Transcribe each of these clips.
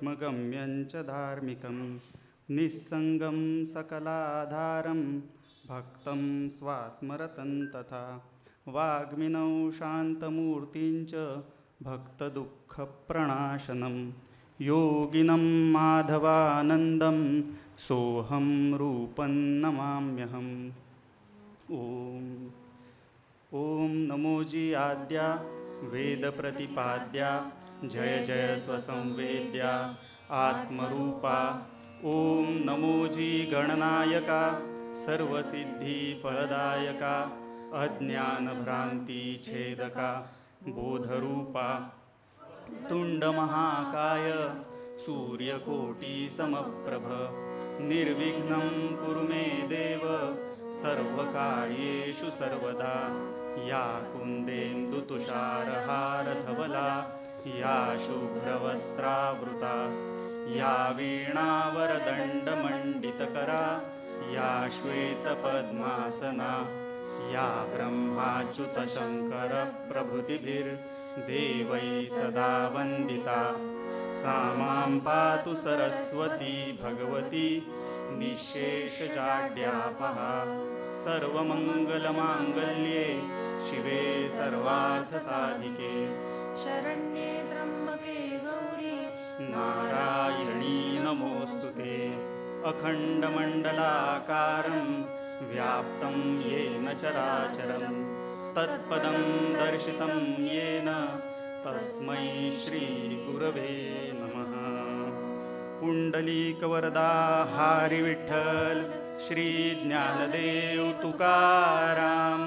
आत्मगम्यं च धार्मिकं निस्सङ्गं सकलाधारं भक्तं स्वात्मरतं तथा वाग्मिनौ शान्तमूर्तिं च भक्तदुःखप्रणाशनं योगिनं माधवानन्दं सोऽहं रूपं नमाम्यहम्। ॐ नमोजी आद्या वेदप्रतिपाद्या जय जय स्वसंवेद्या आत्मरूपा। ॐ नमोजी गणनायका सर्वसिद्धिफलदायका अज्ञानभ्रान्तिछेदका बोधरूपा। तुण्डमहाकाय सूर्यकोटिसमप्रभ निर्विघ्नं कुरु मे देव सर्वकार्येषु सर्वदा। या कुन्देन्दुतुषारहारधवला या शुभ्रवस्त्रावृता या वीणावरदण्डमण्डितकरा या श्वेतपद्मासना या ब्रह्माच्युतशङ्करप्रभृतिभिर्देवैः सदा वन्दिता। सा मां पातु सरस्वती भगवती निःशेषजाड्यापहा। सर्वमङ्गलमाङ्गल्ये शिवे सर्वार्थसाधिके शरण्ये त्र्यम्बके गौरी नारायणी नमोऽस्तुते। अखण्डमण्डलाकारं व्याप्तं येन चराचरं तत्पदं दर्शितं येन तस्मै श्रीगुरवे नमः। पुण्डलीकवरदा हरी विठ्ठल श्री ज्ञानदेव तुकाराम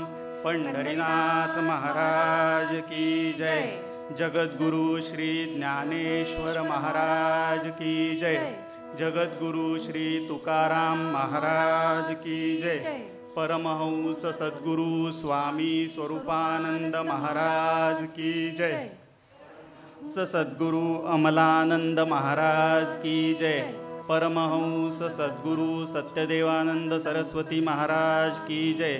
पंढरीनाथ महाराज की जय। जगद्गुरु श्री ज्ञानेश्वर महाराज की जय। जगद्गुरु श्री तुकाराम महाराज की जय। परमहंस सद्गुरु स्वामी स्वरूपानंद महाराज की जय। सद्गुरु अमलानंद महाराज की जय। परमहंस सद्गुरु सत्यदेवानंद सरस्वती महाराज की जय।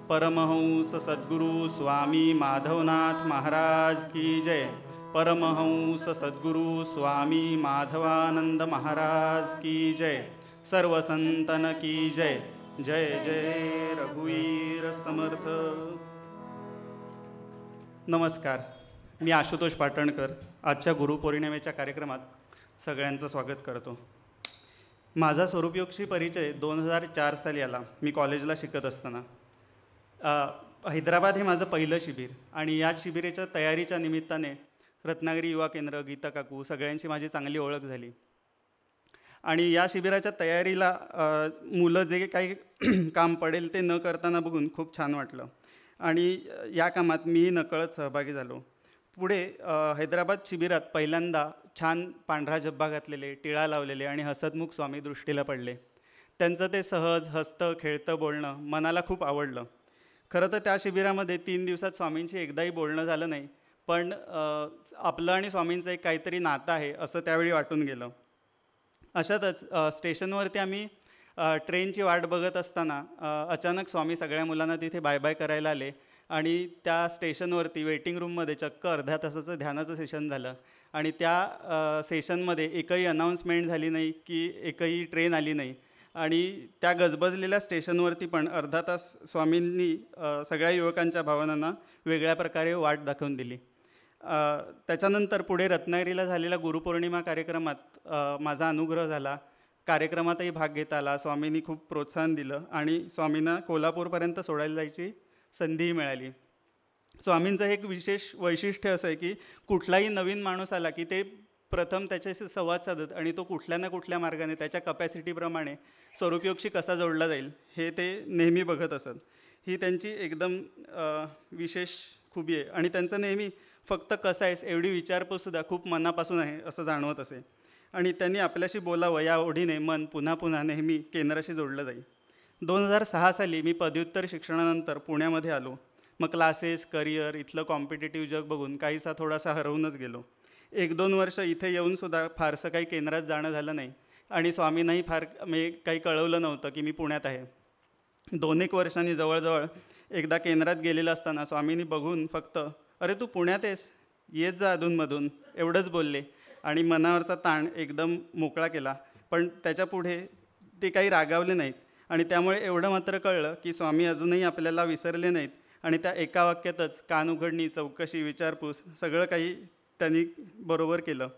परमहंस सद्गुरु स्वामी माधवनाथ महाराज की जय। परमहंस सद्गुरु स्वामी माधवानंद महाराज की जय। सर्व संतन की जय। जय जय रघुवीर समर्थ। नमस्कार, मी आशुतोष पाटणकर आजच्या गुरुपौर्णिमेच्या कार्यक्रमात सगळ्यांचं स्वागत करतो। माझा स्वरूपयोगशी परिचय 2004 साली आला। मी कॉलेजला शिकत असताना हैदराबाद हे माझं पहिलं शिबिर आणि या शिबिराच्या तयारीच्या निमित्ताने रत्नागिरी युवा केंद्र, गीता काकू सगळ्यांची माझी चांगली ओळख झाली आणि या शिबिराच्या तयारीला मुलं जे काही काम पडेल ते न करताना बघून खूप छान वाटलं आणि या कामात मीही नकळत सहभागी झालो। पुढे हैदराबाद शिबिरात पहिल्यांदा छान पांढरा झब्बा घातलेले, टिळा लावलेले आणि हसतमुख स्वामी दृष्टीला पडले। त्यांचं ते सहज हसतं खेळतं बोलणं मनाला खूप आवडलं। खरं तर त्या शिबिरामध्ये 3 दिवसात स्वामींशी एकदाही बोलणं झालं नाही, पण आपलं आणि स्वामींचं एक काहीतरी नातं आहे असं त्यावेळी वाटून गेलं। अशातच स्टेशनवरती आम्ही ट्रेनची वाट बघत असताना अचानक स्वामी सगळ्या मुलांना तिथे बाय बाय करायला आले आणि त्या स्टेशनवरती वेटिंग रूममध्ये चक्क अर्ध्या तासाचं ध्यानाचं सेशन झालं आणि त्या सेशनमध्ये एकही अनाऊन्समेंट झाली नाही की एकही ट्रेन आली नाही आणि त्या गजबजलेल्या स्टेशनवरती पण अर्धा तास स्वामींनी सगळ्या युवकांच्या भावनांना वेगळ्या प्रकारे वाट दाखवून दिली। त्याच्यानंतर पुढे रत्नागिरीला झालेल्या गुरुपौर्णिमा कार्यक्रमात माझा अनुग्रह झाला। कार्यक्रमातही भाग घेता आला। स्वामींनी खूप प्रोत्साहन दिलं आणि स्वामींना कोल्हापूरपर्यंत सोडायला जायची संधीही मिळाली। स्वामींचं एक विशेष वैशिष्ट्य असं आहे की कुठलाही नवीन माणूस आला की ते प्रथम त्याच्याशी संवाद साधत आणि तो कुठल्या ना कुठल्या मार्गाने त्याच्या कपॅसिटीप्रमाणे स्वरूपयोगशी कसा जोडला जाईल हे ते नेहमी बघत असत। ही त्यांची एकदम विशेष खूबी आहे आणि त्यांचं नेहमी फक्त कसं आहेस एवढी विचारपूससुद्धा खूप मनापासून आहे असं जाणवत असे आणि त्यांनी आपल्याशी बोलावं या ओढीने मन पुन्हा पुन्हा नेहमी केंद्राशी जोडलं जाईल। 2006 साली मी पदव्युत्तर शिक्षणानंतर पुण्यामध्ये आलो। मग क्लासेस, करिअर, इथलं कॉम्पिटेटिव्ह जग बघून काहीसा थोडासा हरवूनच गेलो। 1-2 वर्ष इथे येऊनसुद्धा फारसं काही केंद्रात जाणं झालं नाही आणि स्वामींनाही फार काही कळवलं नव्हतं की मी पुण्यात आहे। 2-1 वर्षांनी जवळजवळ एकदा केंद्रात गेलेलं असताना स्वामींनी बघून फक्त अरे तू पुण्यात आहेस, येत जा अधूनमधून एवढंच बोलले आणि मनावरचा ताण एकदम मोकळा केला. पण त्याच्यापुढे ते काही रागावले नाहीत आणि त्यामुळे एवढं मात्र कळलं की स्वामी अजूनही आपल्याला विसरले नाहीत आणि त्या एका वाक्यातच कान उघडणी, चौकशी, विचारपूस सगळं काही त्यांनी बरोबर केलं.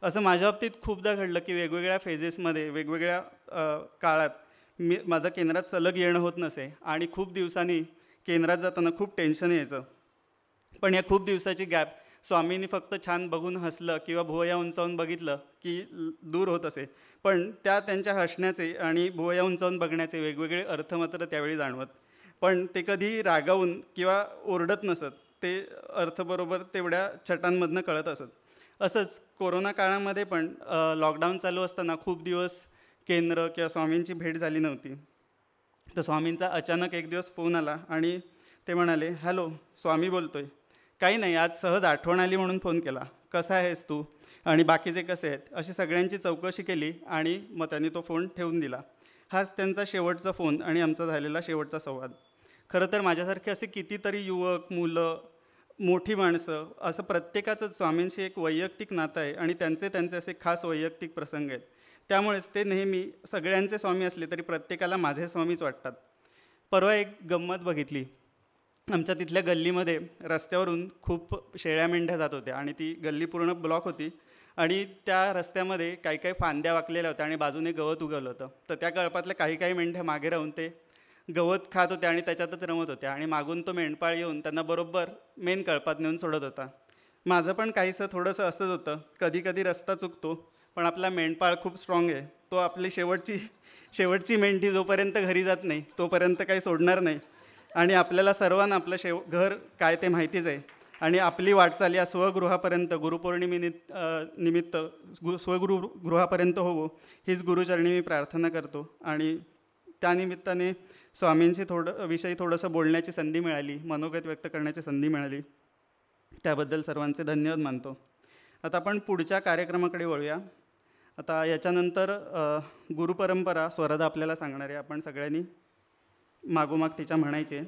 असं माझ्या बाबतीत खूपदा घडलं की वेगवेगळ्या फेजेसमध्ये, वेगवेगळ्या काळात माझं केंद्रात सलग येणं होत नसे आणि खूप दिवसांनी केंद्रात जाताना खूप टेन्शन यायचं. पण या खूप दिवसाची गॅप स्वामींनी फक्त छान बघून हसलं किंवा भुवया उंचावून बघितलं की दूर होत असे. पण त्यांच्या हसण्याचे आणि भुवया उंचावून बघण्याचे वेगवेगळे अर्थ मात्र त्यावेळी जाणवत. पण ते कधी रागावून किंवा ओरडत नसत, ते अर्थ बरोबर तेवढ्या छटांमधनं कळत असत. असंच कोरोना काळामध्ये पण लॉकडाऊन चालू असताना खूप दिवस केंद्र किंवा स्वामींची भेट झाली नव्हती. तर स्वामींचा अचानक एक दिवस फोन आला आणि ते म्हणाले, हॅलो, स्वामी बोलतोय. काही नाही, आज सहज आठवण आली म्हणून फोन केला. कसा आहेस तू आणि बाकीचे कसे आहेत, अशी सगळ्यांची चौकशी केली आणि मग त्यांनी तो फोन ठेवून दिला. हाच त्यांचा शेवटचा फोन आणि आमचा झालेला शेवटचा संवाद. खरं तर माझ्यासारखे असे कितीतरी युवक, मुलं, मोठी माणसं, असं प्रत्येकाचंच स्वामींशी एक वैयक्तिक नातं आहे आणि त्यांचे असे खास वैयक्तिक प्रसंग आहेत. त्यामुळेच ते नेहमी सगळ्यांचे स्वामी असले तरी प्रत्येकाला माझे स्वामीच वाटतात. परवा एक गंमत बघितली. आमच्या तिथल्या गल्लीमध्ये रस्त्यावरून खूप शेळ्या मेंढ्या जात होत्या आणि ती गल्ली पूर्ण ब्लॉक होती आणि त्या रस्त्यामध्ये काही काही फांद्या वाकलेल्या होत्या आणि बाजूने गवत उगवलं होतं. तर त्या कळपातल्या काही काही मेंढ्या मागे राहून ते गवत खात होत्या आणि त्याच्यातच रमत होत्या आणि मागून तो मेंढपाळ येऊन त्यांना बरोबर मेन कळपात नेऊन सोडत होता. माझं पण काहीसं थोडंसं असंच होतं. कधी कधी रस्ता चुकतो, पण आपला मेंढपाळ खूप स्ट्रॉंग आहे. तो आपली शेवटची मेंढी जोपर्यंत घरी जात नाही तोपर्यंत काही सोडणार नाही आणि आपल्याला सर्वांना आपलं घर काय ते माहितीच आहे आणि आपली वाटचाल या स्वगृहापर्यंत निमित्त स्वगृहापर्यंत होवो हीच गुरुचरणी मी प्रार्थना करतो. आणि त्यानिमित्ताने स्वामींशी विषयी थोडंसं बोलण्याची संधी मिळाली, मनोगत व्यक्त करण्याची संधी मिळाली, त्याबद्दल सर्वांचे धन्यवाद मानतो. आता आपण पुढच्या कार्यक्रमाकडे वळूया. आता याच्यानंतर गुरुपरंपरा स्वरदा आपल्याला सांगणार आहे. आपण सगळ्यांनी मागोमाग तिच्या म्हणायचे.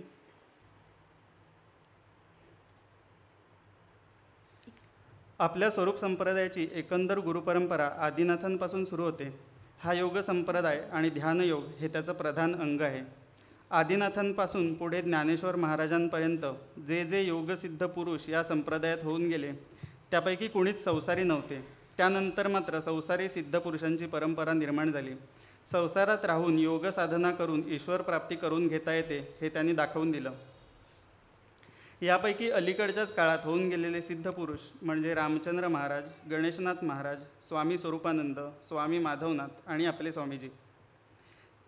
आपल्या स्वरूप संप्रदायाची एकंदर गुरुपरंपरा आदिनाथांपासून सुरू होते. हा योग संप्रदाय आणि ध्यानयोग हे त्याचं प्रधान अंग आहे. आदिनाथांपासून पुढे ज्ञानेश्वर महाराजांपर्यंत जे जे योगसिद्ध पुरुष या संप्रदायात होऊन गेले त्यापैकी कुणीच संसारी नव्हते. त्यानंतर मात्र संसारी सिद्ध पुरुषांची परंपरा निर्माण झाली. संसारात राहून योग साधना करून ईश्वर प्राप्ती करून घेता येते हे त्यांनी दाखवून दिलं. यापैकी अलीकडच्याच काळात होऊन गेलेले सिद्ध पुरुष म्हणजे रामचंद्र महाराज, गणेशनाथ महाराज, स्वामी स्वरूपानंद, स्वामी माधवनाथ आणि आपले स्वामीजी.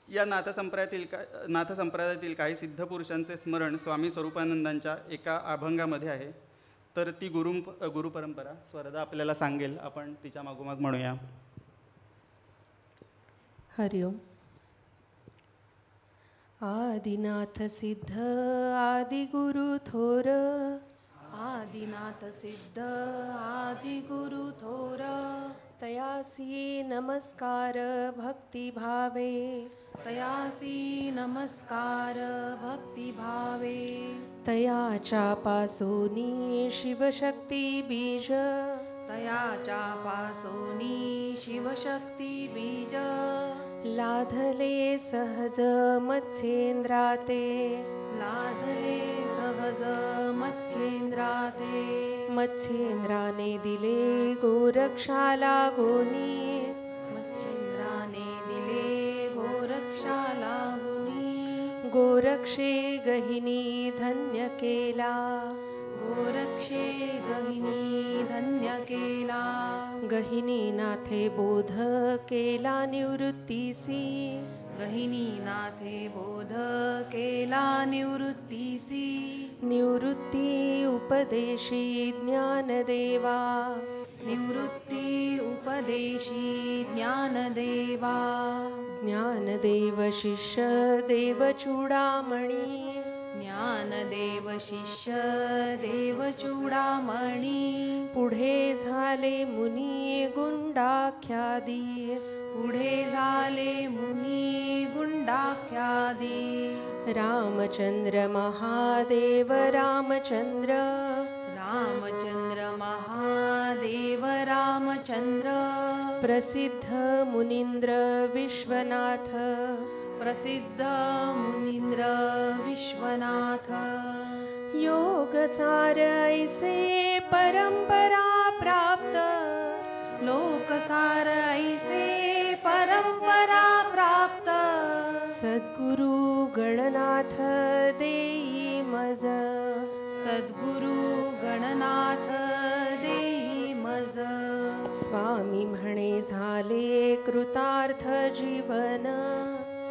या नाथसंप्रदायातील काही सिद्ध पुरुषांचे स्मरण स्वामी स्वरूपानंदांच्या एका अभंगामध्ये आहे. तर ती गुरुपरंपरा स्वरदा आपल्याला सांगेल. आपण तिच्या मागोमाग म्हणूया. हरिओम. आदिनाथ सिद्ध आदिगुरु थोर, आदिनाथ सिद्ध आदिगुरु थोर, तयासी नमस्कार भक्तिभावे, तयासी नमस्कार भक्तिभावे, तयाच्या पासोनी शिवशक्ती बीज, तयाच्या पासोनी शिवशक्ती बीज, लाधले सहज मत्स्येंद्राते, लादले सहज मत्स्येंद्राते, मत्स्येंद्राने दिले गोरक्षाला गोनी, मत्स्येंद्राने दिले गोरक्षाला गुणी, गोरक्षे गहिनी धन्य केला, गोरक्षे गहिनी धन्य केला, गहिनी नाथे बोध केला निवृत्तीसी, गहिनी नाथे बोध केला निवृत्तीसी, निवृत्ती उपदेशी ज्ञानदेवा, निवृत्ती उपदेशी ज्ञानदेवा, ज्ञानदेव शिष्य देव चूडामणी, ज्ञानदेव शिष्य देव चूडामणी, पुढे झाले मुनी गुंडाख्यादी, पुढे झाले मुनी गुंडाख्यादी, रामचंद्र महादेव रामचंद्र, रामचंद्र महादेव देव रामचंद्र प्रसिद्ध मुनींद्र विश्वनाथ प्रसिद्ध मुनींद्र विश्वनाथ योगसार ऐसे परंपरा प्राप्त लोकसार ऐसे परंपरा प्राप्त सद्गुरु गणनाथ देई मज सद्गुरु गणनाथ देई मज स्वामी म्हणे झाले कृतार्थ जीवन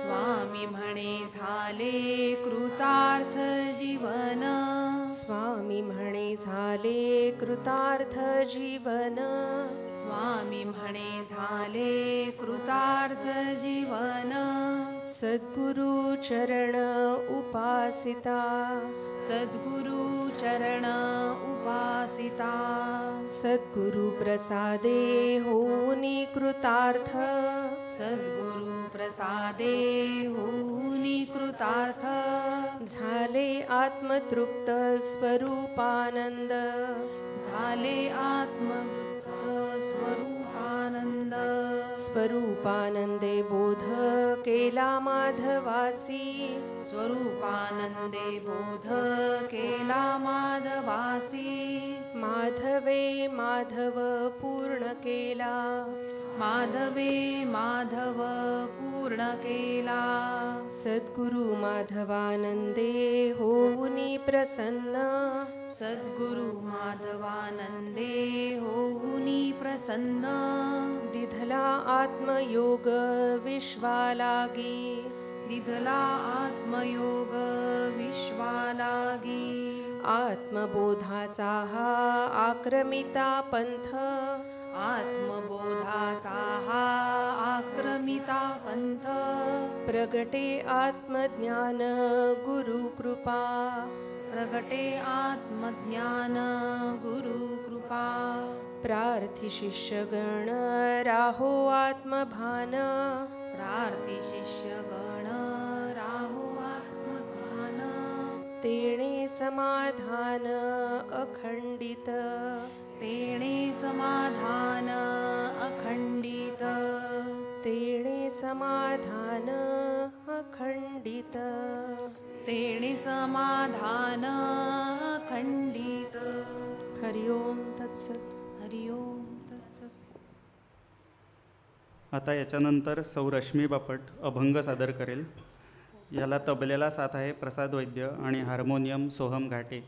स्वामी म्हणे झाले कृतार्थ जीवन स्वामी म्हणे झाले कृतार्थ जीवन स्वामी म्हणे झाले कृतार्थ जीवन सद्गुरु चरण उपासिता सद्गुरु चरण उपासिता सद्गुरु प्रसादे होनी कृतार्थ सद्गुरु प्रसादे होनी कृतार्थ झाले आत्मतृप्त स्वरूपानंद झाले आत्मवृत्त स्वरूपानंद स्वरूपानंदे बोध केला माधवासी स्वरूपानंदे बोध केला माधवासी माधवे माधव पूर्ण केला माधवे माधव पूर्ण केला सद्गुरु माधवानंदे होऊनी प्रसन्न सद्गुरु माधवानंदे होऊनी प्रसन्न दिधला आत्मयोग विश्वालागी दिधला आत्मयोग विश्वालागी आत्मबोधाचा हा आक्रमिता पंथ आत्मबोधाचा हा आक्रमिता पंथ प्रगटे आत्मज्ञान गुरुकृपा प्रगटे आत्मज्ञान गुरुकृपा प्रार्थी शिष्यगण राहो आत्मभान प्रार्थी शिष्यगण राहो आत्मभान तेणे समाधान अखंडित तेणे समाधान अखंडित तेणे समाधान अखंडित तेणे समाधान अखंडित हरि ओम तत्सत हरि ओम तत्सत. आता याच्यानंतर सौ रश्मी बापट अभंग सादर करेल. याला तबलेला साथ आहे प्रसाद वैद्य आणि हार्मोनियम सोहम घाटे.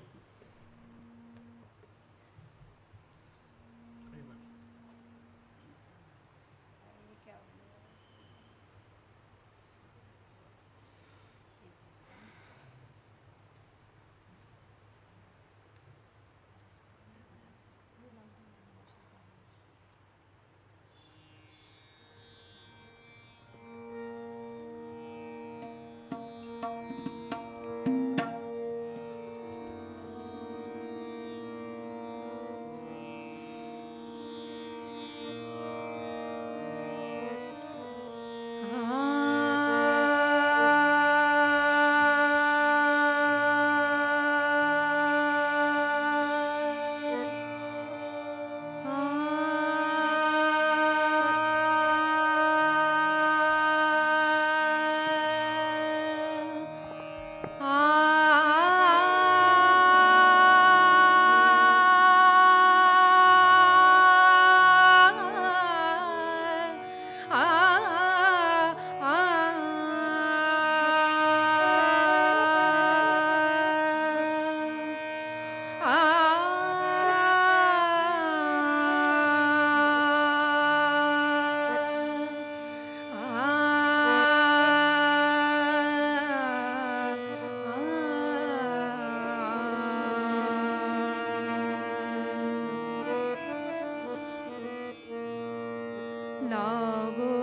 लागो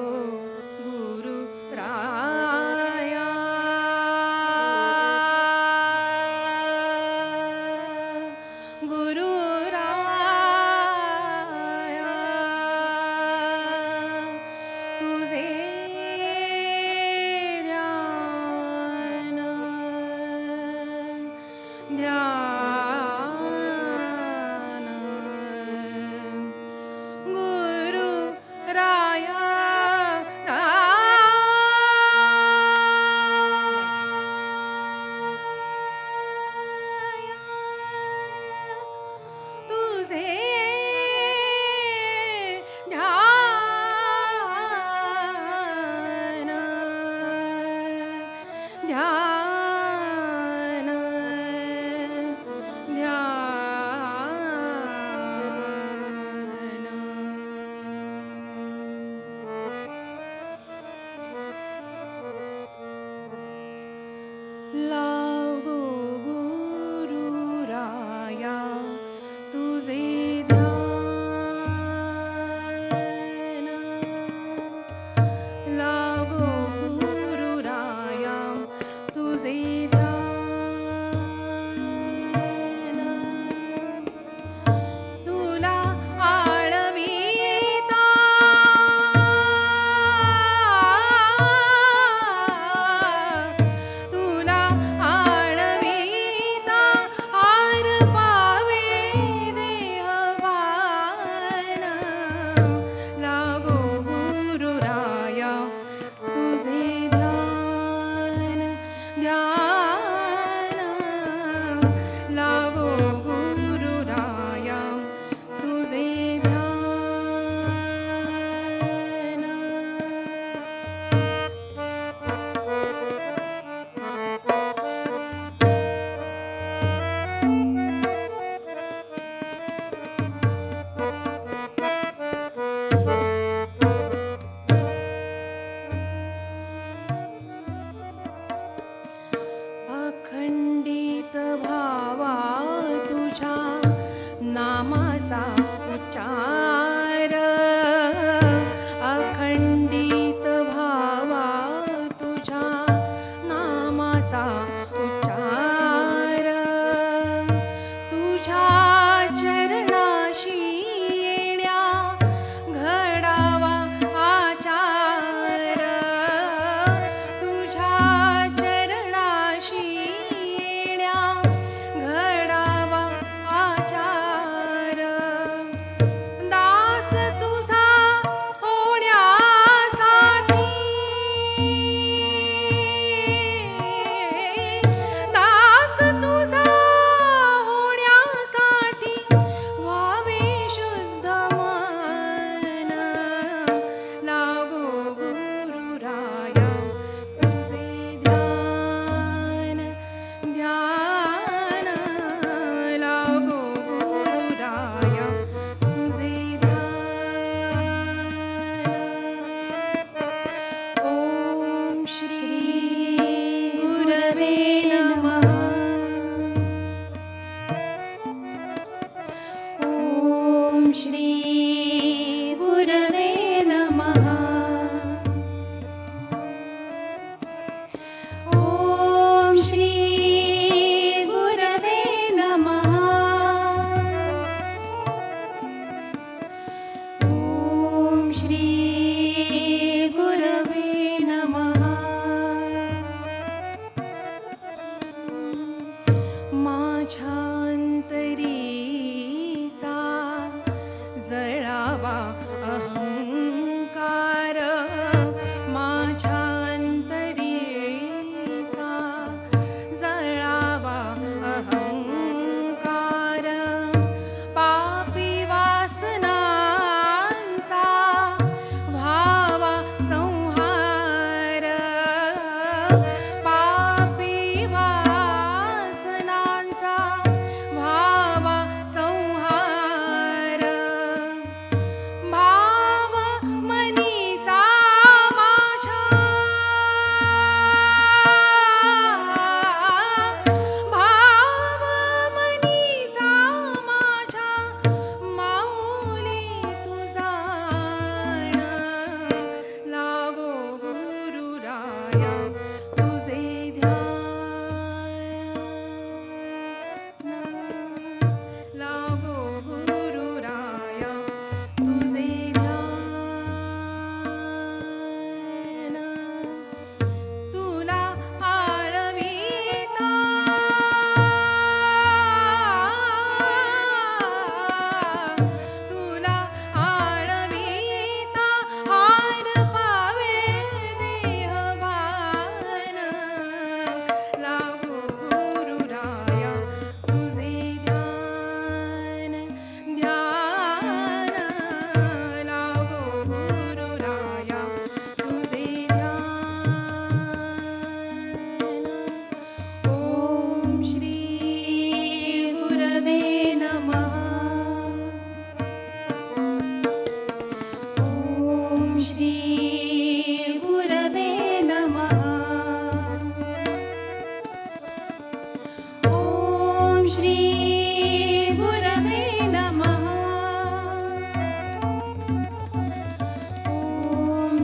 गुरु राया गुरु राया तुझे ध्यान ध्यान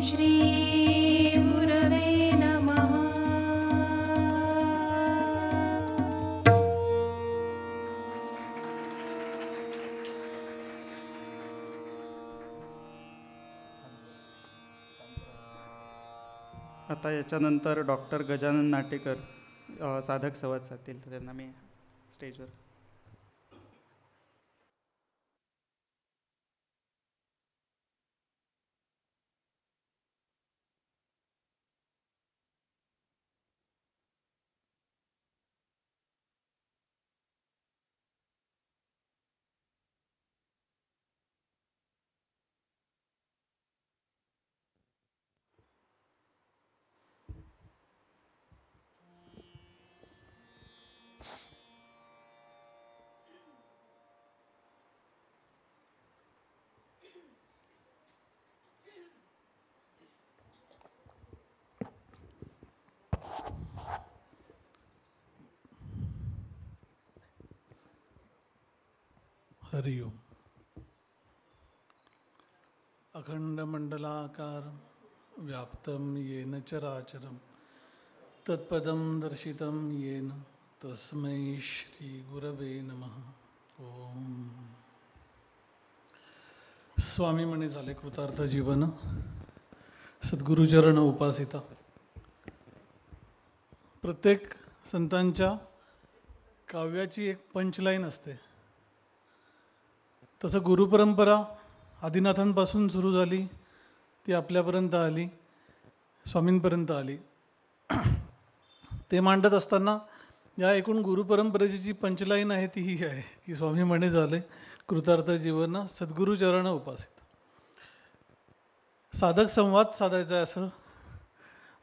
श्री गुरवे नमः. आता याच्यानंतर डॉक्टर गजानन नाटेकर साधक संवाद साधतील, तर त्यांना मी स्टेजवर. हरि ओम. अखंडमंडलाकारं व्याप्तं येन चराचरं तत्पदं दर्शितं येन तस्मै श्रीगुरवे नमः. ओम. स्वामी म्हणे झाले कृतार्थ जीवन, सद्गुरुचरण उपासिता. प्रत्येक संतांच्या काव्याची एक पंचलाईन असते. तसं गुरुपरंपरा आदिनाथांपासून सुरू झाली, ती आपल्यापर्यंत आली, स्वामींपर्यंत आली. ते मांडत असताना या एकूण गुरुपरंपरेची जी पंचलाईन आहे ती ही आहे की स्वामी म्हणे झाले कृतार्थ जीवन, सद्गुरुचरण उपासित. साधक संवाद साधायचा आहे असं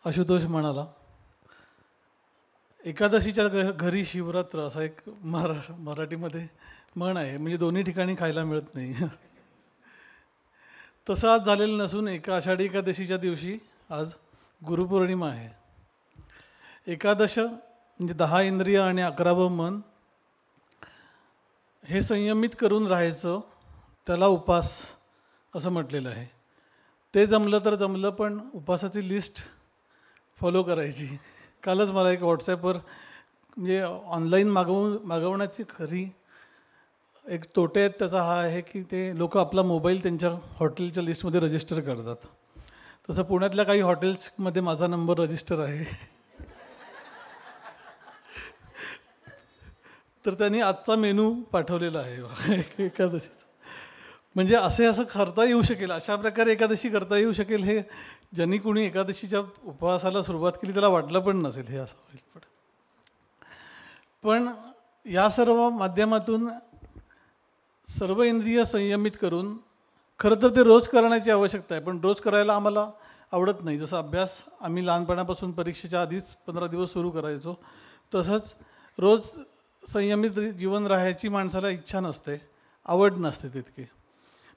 आशुतोष म्हणाला. एकादशीच्या घरी शिवरात्र असा एक मराठीमध्ये म्हण आहे, म्हणजे दोन्ही ठिकाणी खायला मिळत नाही. तसं आज झालेलं नसून आषाढी एकादशीच्या दिवशी आज गुरुपौर्णिमा आहे. एकादश म्हणजे 10 इंद्रिय आणि 11वं मन हे संयमित करून राहायचं, त्याला उपास असं म्हटलेलं आहे. ते जमलं तर जमलं, पण उपासाची लिस्ट फॉलो करायची. कालच मला एक व्हॉट्सॲपवर म्हणजे ऑनलाईन मागवण्याची खरी एक तोटे आहेत त्याचा हा आहे की ते लोक आपला मोबाईल त्यांच्या हॉटेलच्या लिस्टमध्ये रजिस्टर करतात. तसं पुण्यातल्या काही हॉटेल्समध्ये माझा नंबर रजिस्टर आहे. तर त्यांनी आजचा मेनू पाठवलेला आहे एकादशीचा. म्हणजे असं करता येऊ शकेल, अशा प्रकारे एकादशी करता येऊ शकेल हे ज्यांनी कोणी एकादशीच्या उपवासाला सुरुवात केली त्याला वाटलं पण नसेल हे असं होईल. पण या सर्व माध्यमातून सर्व इंद्रिय संयमित करून, खरं तर ते रोज करण्याची आवश्यकता आहे, पण रोज करायला आम्हाला आवडत नाही. जसं अभ्यास आम्ही लहानपणापासून परीक्षेच्या आधीच 15 दिवस सुरू करायचो, तसंच रोज संयमित जीवन राहायची माणसाला इच्छा नसते, आवड नसते तितकी.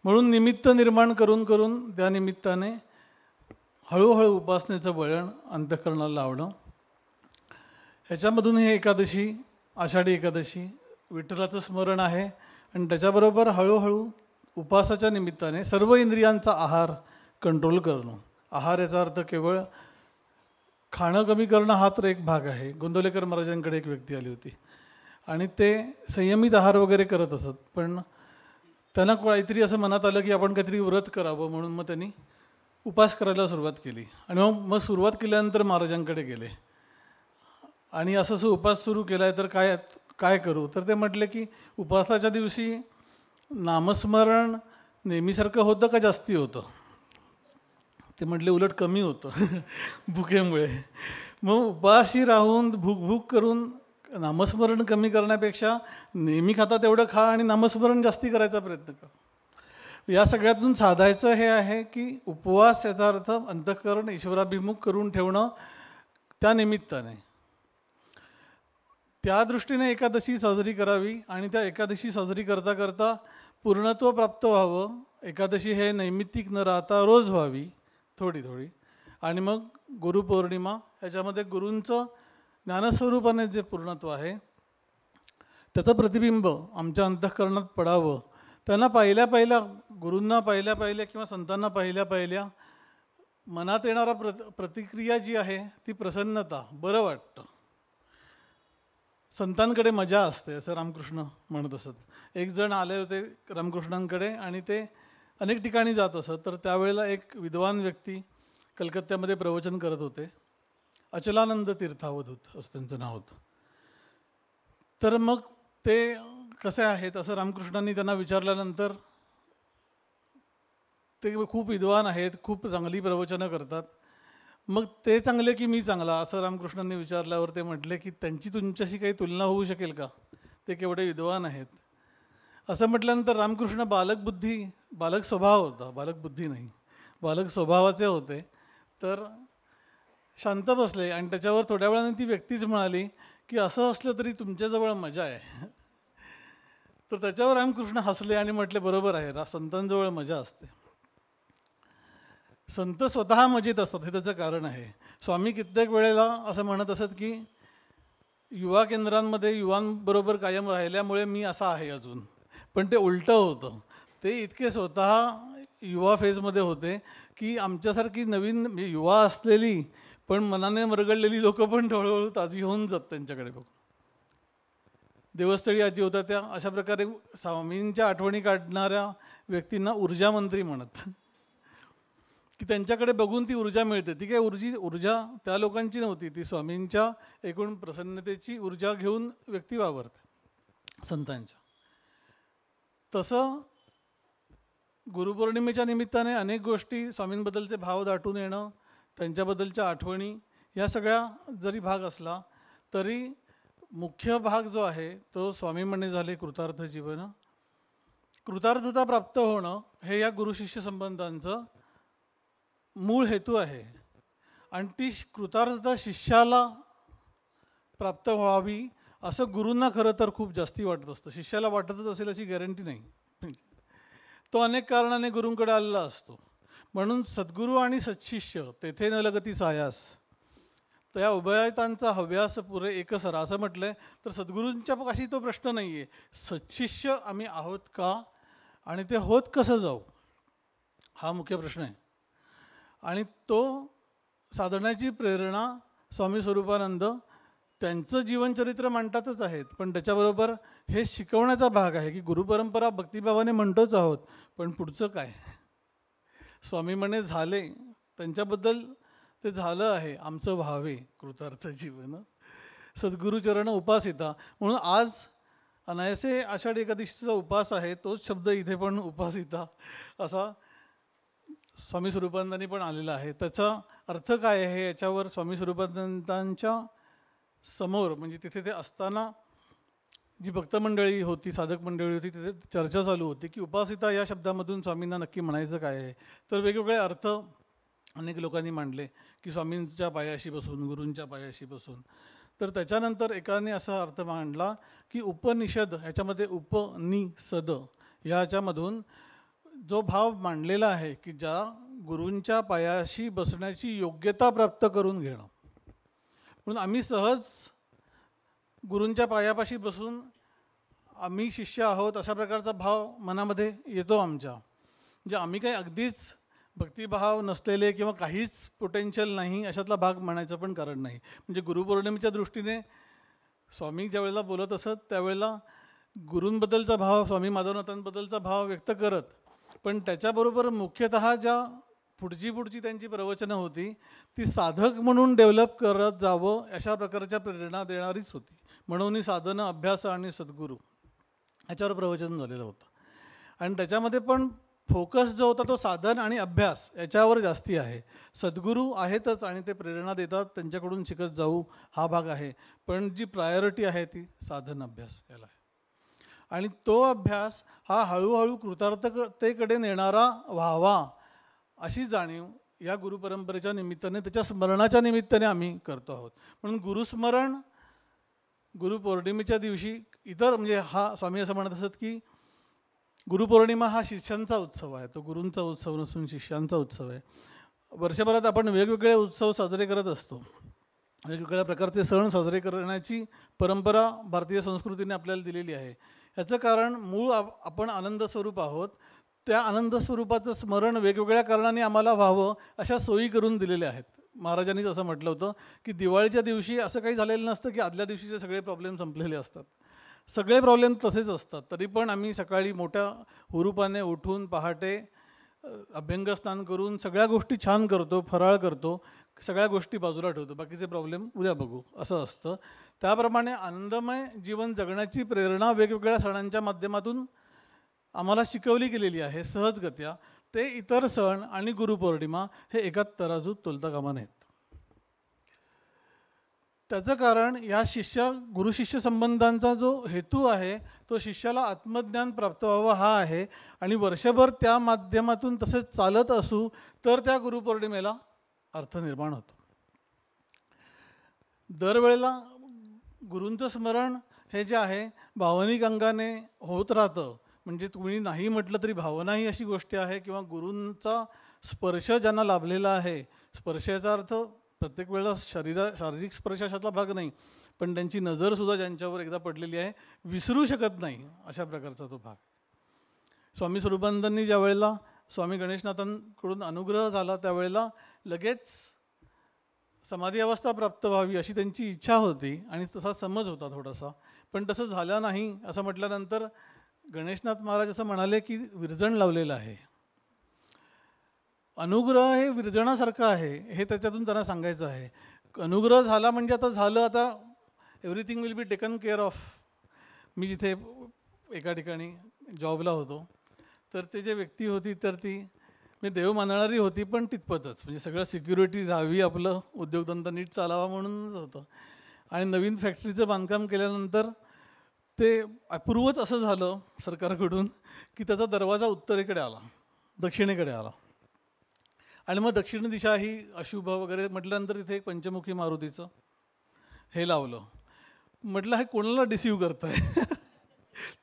म्हणून निमित्त निर्माण करून करून त्या निमित्ताने हळूहळू उपासनेचं वळण अंतःकरणाला लावणं. ह्याच्यामधून ही एकादशी, आषाढी एकादशी विठ्ठलाचं स्मरण आहे. आणि त्याच्याबरोबर हळूहळू उपासाच्या निमित्ताने सर्व इंद्रियांचा आहार कंट्रोल करणं. आहार याचा अर्थ केवळ खाणं कमी करणं हा तर एक भाग आहे. गोंदवलेकर महाराजांकडे एक व्यक्ती आली होती आणि ते संयमित आहार वगैरे करत असत, पण त्यांना काहीतरी असं मनात आलं की आपण काहीतरी व्रत करावं, म्हणून मग त्यांनी उपास करायला सुरुवात केली. आणि मग सुरुवात केल्यानंतर महाराजांकडे गेले आणि असं उपास सुरू केला आहे तर काय करू. तर ते म्हटले की उपासाच्या दिवशी नामस्मरण नेहमीसारखं होतं का जास्ती होतं. ते म्हटले उलट कमी होतं भुकेमुळे. मग उपाशी राहून भूक करून नामस्मरण कमी करण्यापेक्षा नेहमी खाता तेवढं खा आणि नामस्मरण जास्ती करायचा प्रयत्न कर. या सगळ्यातून साधायचं हे आहे की उपवास याचा अर्थ अंतःकरण ईश्वराभिमुख करून ठेवणं. त्या निमित्ताने त्या दृष्टीने एकादशी साजरी करावी आणि त्या एकादशी साजरी करता करता पूर्णत्व प्राप्त व्हावं. एकादशी हे नैमित्तिक न राहता रोज व्हावी थोडी थोडी. आणि मग गुरुपौर्णिमा ह्याच्यामध्ये गुरूंचं ज्ञानस्वरूपाने जे पूर्णत्व आहे त्याचं प्रतिबिंब आमच्या अंतःकरणात पडावं. त्यांना गुरूंना पाहिल्या किंवा संतांना पाहिल्या मनात येणारा प्रतिक्रिया जी आहे ती प्रसन्नता, बरं वाटतं. संतांकडे मजा असते असं रामकृष्ण म्हणत असत. एक जण आले होते रामकृष्णांकडे आणि ते अनेक ठिकाणी जात असत. तर त्यावेळेला एक विद्वान व्यक्ती कलकत्त्यामध्ये प्रवचन करत होते. अचलानंद तीर्थावधूत असं त्यांचं नाव होतं. तर मग ते कसे आहेत असं रामकृष्णांनी त्यांना विचारल्यानंतर, ते खूप विद्वान आहेत, खूप चांगली प्रवचनं करतात, मग ते चांगले की मी चांगला असं रामकृष्णांनी विचारल्यावर ते म्हटले की त्यांची तुमच्याशी काही तुलना होऊ शकेल का, ते केवढे विद्वान आहेत. असं म्हटल्यानंतर रामकृष्ण बालक स्वभाव होता, बालक बुद्धी नाही, बालक स्वभावाचे होते. तर शांत बसले आणि त्याच्यावर थोड्या वेळाने ती व्यक्तीच म्हणाली की असं असलं तरी तुमच्याजवळ मजा आहे. तर त्याच्यावर रामकृष्ण हसले आणि म्हटले बरोबर आहे, संतांजवळ मजा असते. संत स्वतः मजेत असतात, हे त्याचं कारण आहे. स्वामी कित्येक वेळेला असं म्हणत असत की युवा केंद्रांमध्ये युवांबरोबर कायम राहिल्यामुळे मी असा आहे अजून, पण ते उलटं होतं. ते इतके स्वतः युवा फेजमध्ये होते की आमच्यासारखी नवीन म्हणजे युवा असलेली पण मनाने मरगळलेली लोक पण हळूहळू ताजी होऊन जात त्यांच्याकडे बघून. देवस्थळी आजी होत्या त्या अशा प्रकारे स्वामींच्या आठवणी काढणाऱ्या व्यक्तींना ऊर्जा मंत्री म्हणत, की त्यांच्याकडे बघून ती ऊर्जा मिळते. ती काही ऊर्जा त्या लोकांची नव्हती, ती स्वामींच्या एकूण प्रसन्नतेची ऊर्जा घेऊन व्यक्ती वावरते संतांच्या. तसं गुरुपौर्णिमेच्या निमित्ताने अनेक गोष्टी, स्वामींबद्दलचे भाव दाटून येणं, त्यांच्याबद्दलच्या आठवणी, या सगळ्या जरी भाग असला तरी मुख्य भाग जो आहे तो स्वामी म्हणणे झाले कृतार्थ जीवन. कृतार्थता प्राप्त होणं हे या गुरुशिष्य संबंधांचं मूळ हेतू आहे. आणि ती कृतार्थता शिष्याला प्राप्त व्हावी असं गुरूंना खरं तर खूप जास्ती वाटत असतं. शिष्याला वाटतच असेल अशी गॅरंटी नाही. तो अनेक कारणाने गुरूंकडे आलेला असतो. म्हणून सद्गुरू आणि सत्शिष्य तेथे न लगती सायास, तर या उभयतांचा हव्यास पुरे एकसरा असं म्हटलंय. तर सद्गुरूंच्या पाशी तो प्रश्न नाही आहे, सत्शिष्य आम्ही आहोत का आणि ते होत कसं जाऊ, हा मुख्य प्रश्न आहे. आणि तो साधण्याची प्रेरणा स्वामी स्वरूपानंद त्यांचं जीवनचरित्र मांडतातच आहेत, पण त्याच्याबरोबर हे शिकवण्याचा भाग आहे की गुरुपरंपरा भक्तिभावाने म्हणतोच आहोत, पण पुढचं काय. स्वामी म्हणे झाले त्यांच्याबद्दल ते झालं आहे, आमचं व्हावे कृतार्थ जीवन. सद्गुरुचरण उपासिता म्हणून आज अनायसे आषाढ एकादशीचा उपास आहे, तोच शब्द इथे पण उपासिता असा स्वामी स्वरूपानंदांनी पण आलेला आहे. त्याचा अर्थ काय आहे याच्यावर स्वामी स्वरूपानंदांच्या समोर म्हणजे तिथे ते असताना जी भक्तमंडळी होती, साधक मंडळी होती, तिथे चर्चा चालू होती की उपासिता या शब्दामधून स्वामींना नक्की म्हणायचं काय आहे. तर वेगवेगळे अर्थ अनेक लोकांनी मांडले की स्वामींच्या पायाशी बसून, गुरूंच्या पायाशी बसून. तर त्याच्यानंतर एकाने असा अर्थ मांडला की उपनिषद ह्याच्यामध्ये उपनिषद ह्याच्यामधून जो भाव मांडलेला आहे की ज्या गुरूंच्या पायाशी बसण्याची योग्यता प्राप्त करून घेणं. म्हणून आम्ही सहज गुरूंच्या पायापाशी बसून आम्ही शिष्य आहोत अशा प्रकारचा भाव मनामध्ये येतो आमच्या. म्हणजे आम्ही काही अगदीच भक्तिभाव नसलेले किंवा काहीच पोटेन्शियल नाही अशातला भाग म्हणायचं पण कारण नाही. म्हणजे गुरुपौर्णिमेच्या दृष्टीने स्वामी ज्यावेळेला बोलत असत त्यावेळेला गुरूंबद्दलचा भाव, स्वामी माधवनाथांबद्दलचा भाव व्यक्त करत, पण त्याच्याबरोबर मुख्यतः ज्या पुढची त्यांची प्रवचनं होती ती साधक म्हणून डेव्हलप करत जावं अशा प्रकारच्या प्रेरणा देणारीच होती. म्हणून साधनं, अभ्यास आणि सद्गुरू याच्यावर प्रवचन झालेलं होतं. आणि त्याच्यामध्ये पण फोकस जो होता तो साधन आणि अभ्यास याच्यावर जास्ती आहे. सद्गुरू आहेतच आणि ते प्रेरणा देतात, त्यांच्याकडून शिकत जाऊ हा भाग आहे, पण जी प्रायोरिटी आहे ती साधन अभ्यास याला आहे. आणि तो अभ्यास हा हळूहळू कृतार्थतेकडे नेणारा व्हावा अशी जाणीव या गुरुपरंपरेच्या निमित्ताने, त्याच्या स्मरणाच्या निमित्ताने आम्ही करतो आहोत. म्हणून गुरुस्मरण गुरुपौर्णिमेच्या दिवशी इतर म्हणजे हा स्वामी असं म्हणत असत की गुरुपौर्णिमा हा शिष्यांचा उत्सव आहे, तो गुरूंचा उत्सव नसून शिष्यांचा उत्सव आहे. वर्षभरात आपण वेगवेगळे उत्सव साजरे करत असतो, वेगवेगळ्या प्रकारचे सण साजरे करण्याची परंपरा भारतीय संस्कृतीने आपल्याला दिलेली आहे. याचं कारण मूळ आपण आनंद स्वरूप आहोत, त्या आनंद स्वरूपाचं स्मरण वेगवेगळ्या कारणाने आम्हाला व्हावं अशा सोयी करून दिलेल्या आहेत. महाराजांनीच असं म्हटलं होतं की दिवाळीच्या दिवशी असं काही झालेलं नसतं की आदल्या दिवशीचे सगळे प्रॉब्लेम संपलेले असतात. सगळे प्रॉब्लेम तसेच असतात. तरी पण आम्ही सकाळी मोठ्या हुरूपाने उठून पहाटे अभ्यंगस्नान करून सगळ्या गोष्टी छान करतो, फराळ करतो, सगळ्या गोष्टी बाजूला ठेवतो, बाकीचे प्रॉब्लेम उद्या बघू असं असतं. त्याप्रमाणे आनंदमय जीवन जगण्याची प्रेरणा वेगवेगळ्या सणांच्या माध्यमातून आम्हाला शिकवली गेलेली आहे सहजगत्या. ते इतर सण आणि गुरुपौर्णिमा हे एका तराजूत तोलता कामा नयेत. त्याचं कारण या गुरुशिष्य संबंधांचा जो हेतू आहे तो शिष्याला आत्मज्ञान प्राप्त व्हावं हा आहे. आणि वर्षभर त्या माध्यमातून तसेच चालत असू तर त्या गुरुपौर्णिमेला अर्थ निर्माण होतो. दरवेळेला गुरूंचं स्मरण हे जे आहे भावनिक अंगाने होत राहतं. म्हणजे तुम्ही नाही म्हटलं तरी भावना ही अशी गोष्ट आहे किंवा गुरूंचा स्पर्श ज्यांना लाभलेला आहे, स्पर्शाचा अर्थ प्रत्येक वेळेला शारीरिक स्पर्शाचा भाग नाही, पण त्यांची नजरसुद्धा ज्यांच्यावर एकदा पडलेली आहे विसरू शकत नाही अशा प्रकारचा तो भाग. स्वामी स्वरूपानंदांनी ज्या वेळेला स्वामी गणेशनाथांकडून अनुग्रह झाला त्यावेळेला लगेच समाधी अवस्था प्राप्त व्हावी अशी त्यांची इच्छा होती आणि तसा समज होता थोडासा, पण तसं झालं नाही. असं म्हटल्यानंतर गणेशनाथ महाराज असं म्हणाले की विरजण लावलेलं आहे. अनुग्रह हे विरजणासारखं आहे हे त्याच्यातून त्यांना सांगायचं आहे. अनुग्रह झाला म्हणजे आता झालं, आता everything will be taken care of. मी जिथे एका ठिकाणी जॉबला होतो तर ते जे व्यक्ती होती तर ती मी देव मानणारी होती, पण तितपतच म्हणजे सगळं सिक्युरिटी राहावी, आपलं उद्योगधंदा नीट चालावा म्हणूनच होतं. आणि नवीन फॅक्टरीचं बांधकाम केल्यानंतर ते अपूर्वच असं झालं सरकारकडून की त्याचा दरवाजा उत्तरेकडे आला, दक्षिणेकडे आला. आणि मग दक्षिण दिशा ही अशुभ वगैरे म्हटल्यानंतर तिथे एक पंचमुखी मारुतीचं हे लावलं. म्हटलं हे कोणाला डिसीव्ह करताय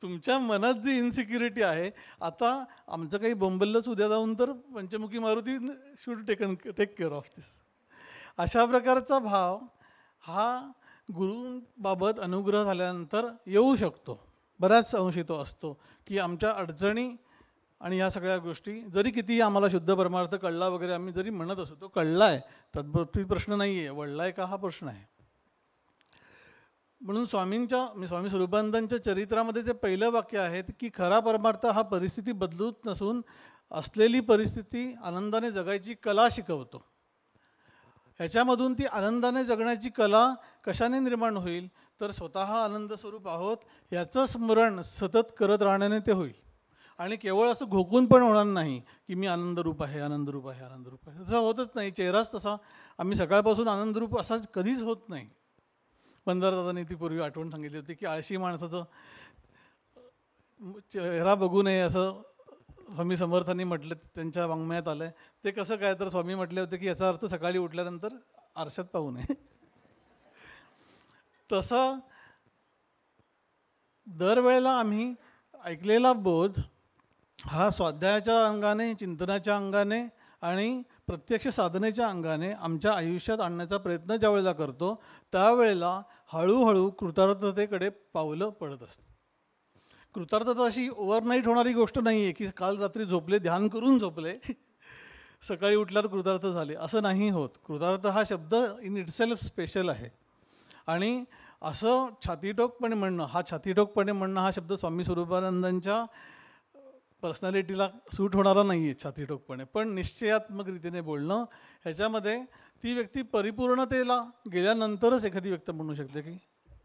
तुमच्या मनात जी इन्सिक्युरिटी आहे, आता आमचं काही बोंबलच उद्या जाऊन तर Panchmukhi Maruti should take care of this. अशा प्रकारचा भाव हा गुरूंबाबत अनुग्रह झाल्यानंतर येऊ शकतो. बऱ्याच अंशी तो असतो की आमच्या अडचणी आणि ह्या सगळ्या गोष्टी जरी किती आम्हाला शुद्ध परमार्थ कळला वगैरे आम्ही जरी म्हणत असतो, तो कळला आहे तद्बाबतीत प्रश्न नाही आहे, वळला आहे का हा प्रश्न आहे. म्हणून स्वामी स्वरूपानंदांच्या चरित्रामध्ये जे पहिलं वाक्य आहे की खरा परमार्थ हा परिस्थिती बदलूत नसून असलेली परिस्थिती आनंदाने जगायची कला शिकवतो. ह्याच्यामधून ती आनंदाने जगण्याची कला कशाने निर्माण होईल तर स्वतः आनंद स्वरूप आहोत याचं स्मरण सतत करत राहण्याने ते होईल. आणि केवळ असं घोकून पण होणार नाही की मी आनंदरूप आहे, आनंदरूप आहे, आनंदरूप आहे, तसं होतच नाही. चेहराच तसा, आम्ही सकाळपासून आनंदरूप असाच कधीच होत नाही. बंधारदादांनी ती पूर्वी आठवण सांगितली होती की आळशी माणसाचं चेहरा बघू नये असं स्वामी समर्थांनी म्हटलं, त्यांच्या वाङ्मयात आलं आहे. ते कसं काय तर स्वामी म्हटले होते की याचा अर्थ सकाळी उठल्यानंतर आरशात पाहू नये. तसं दरवेळेला आम्ही ऐकलेला बोध हा स्वाध्यायाच्या अंगाने, चिंतनाच्या अंगाने आणि प्रत्यक्ष साधनेच्या अंगाने आमच्या आयुष्यात आणण्याचा प्रयत्न ज्या वेळेला करतो त्यावेळेला हळूहळू कृतार्थतेकडे पावलं पडत असतात. कृतार्थता अशी ओव्हरनाईट होणारी गोष्ट नाही आहे की काल रात्री झोपले, ध्यान करून झोपले, सकाळी उठल्यावर कृतार्थ झाले, असं नाही होत. कृतार्थ हा शब्द इन इटसेल्फ स्पेशल आहे. आणि असं छातीटोकपणे म्हणणं हा शब्द स्वामी स्वरूपानंदांच्या पर्सनॅलिटीला सूट होणारा नाही आहे छातीटोकपणे. पण निश्चयात्मक रीतीने बोलणं ह्याच्यामध्ये ती व्यक्ती परिपूर्णतेला गेल्यानंतरच एखादी व्यक्ती म्हणू शकते की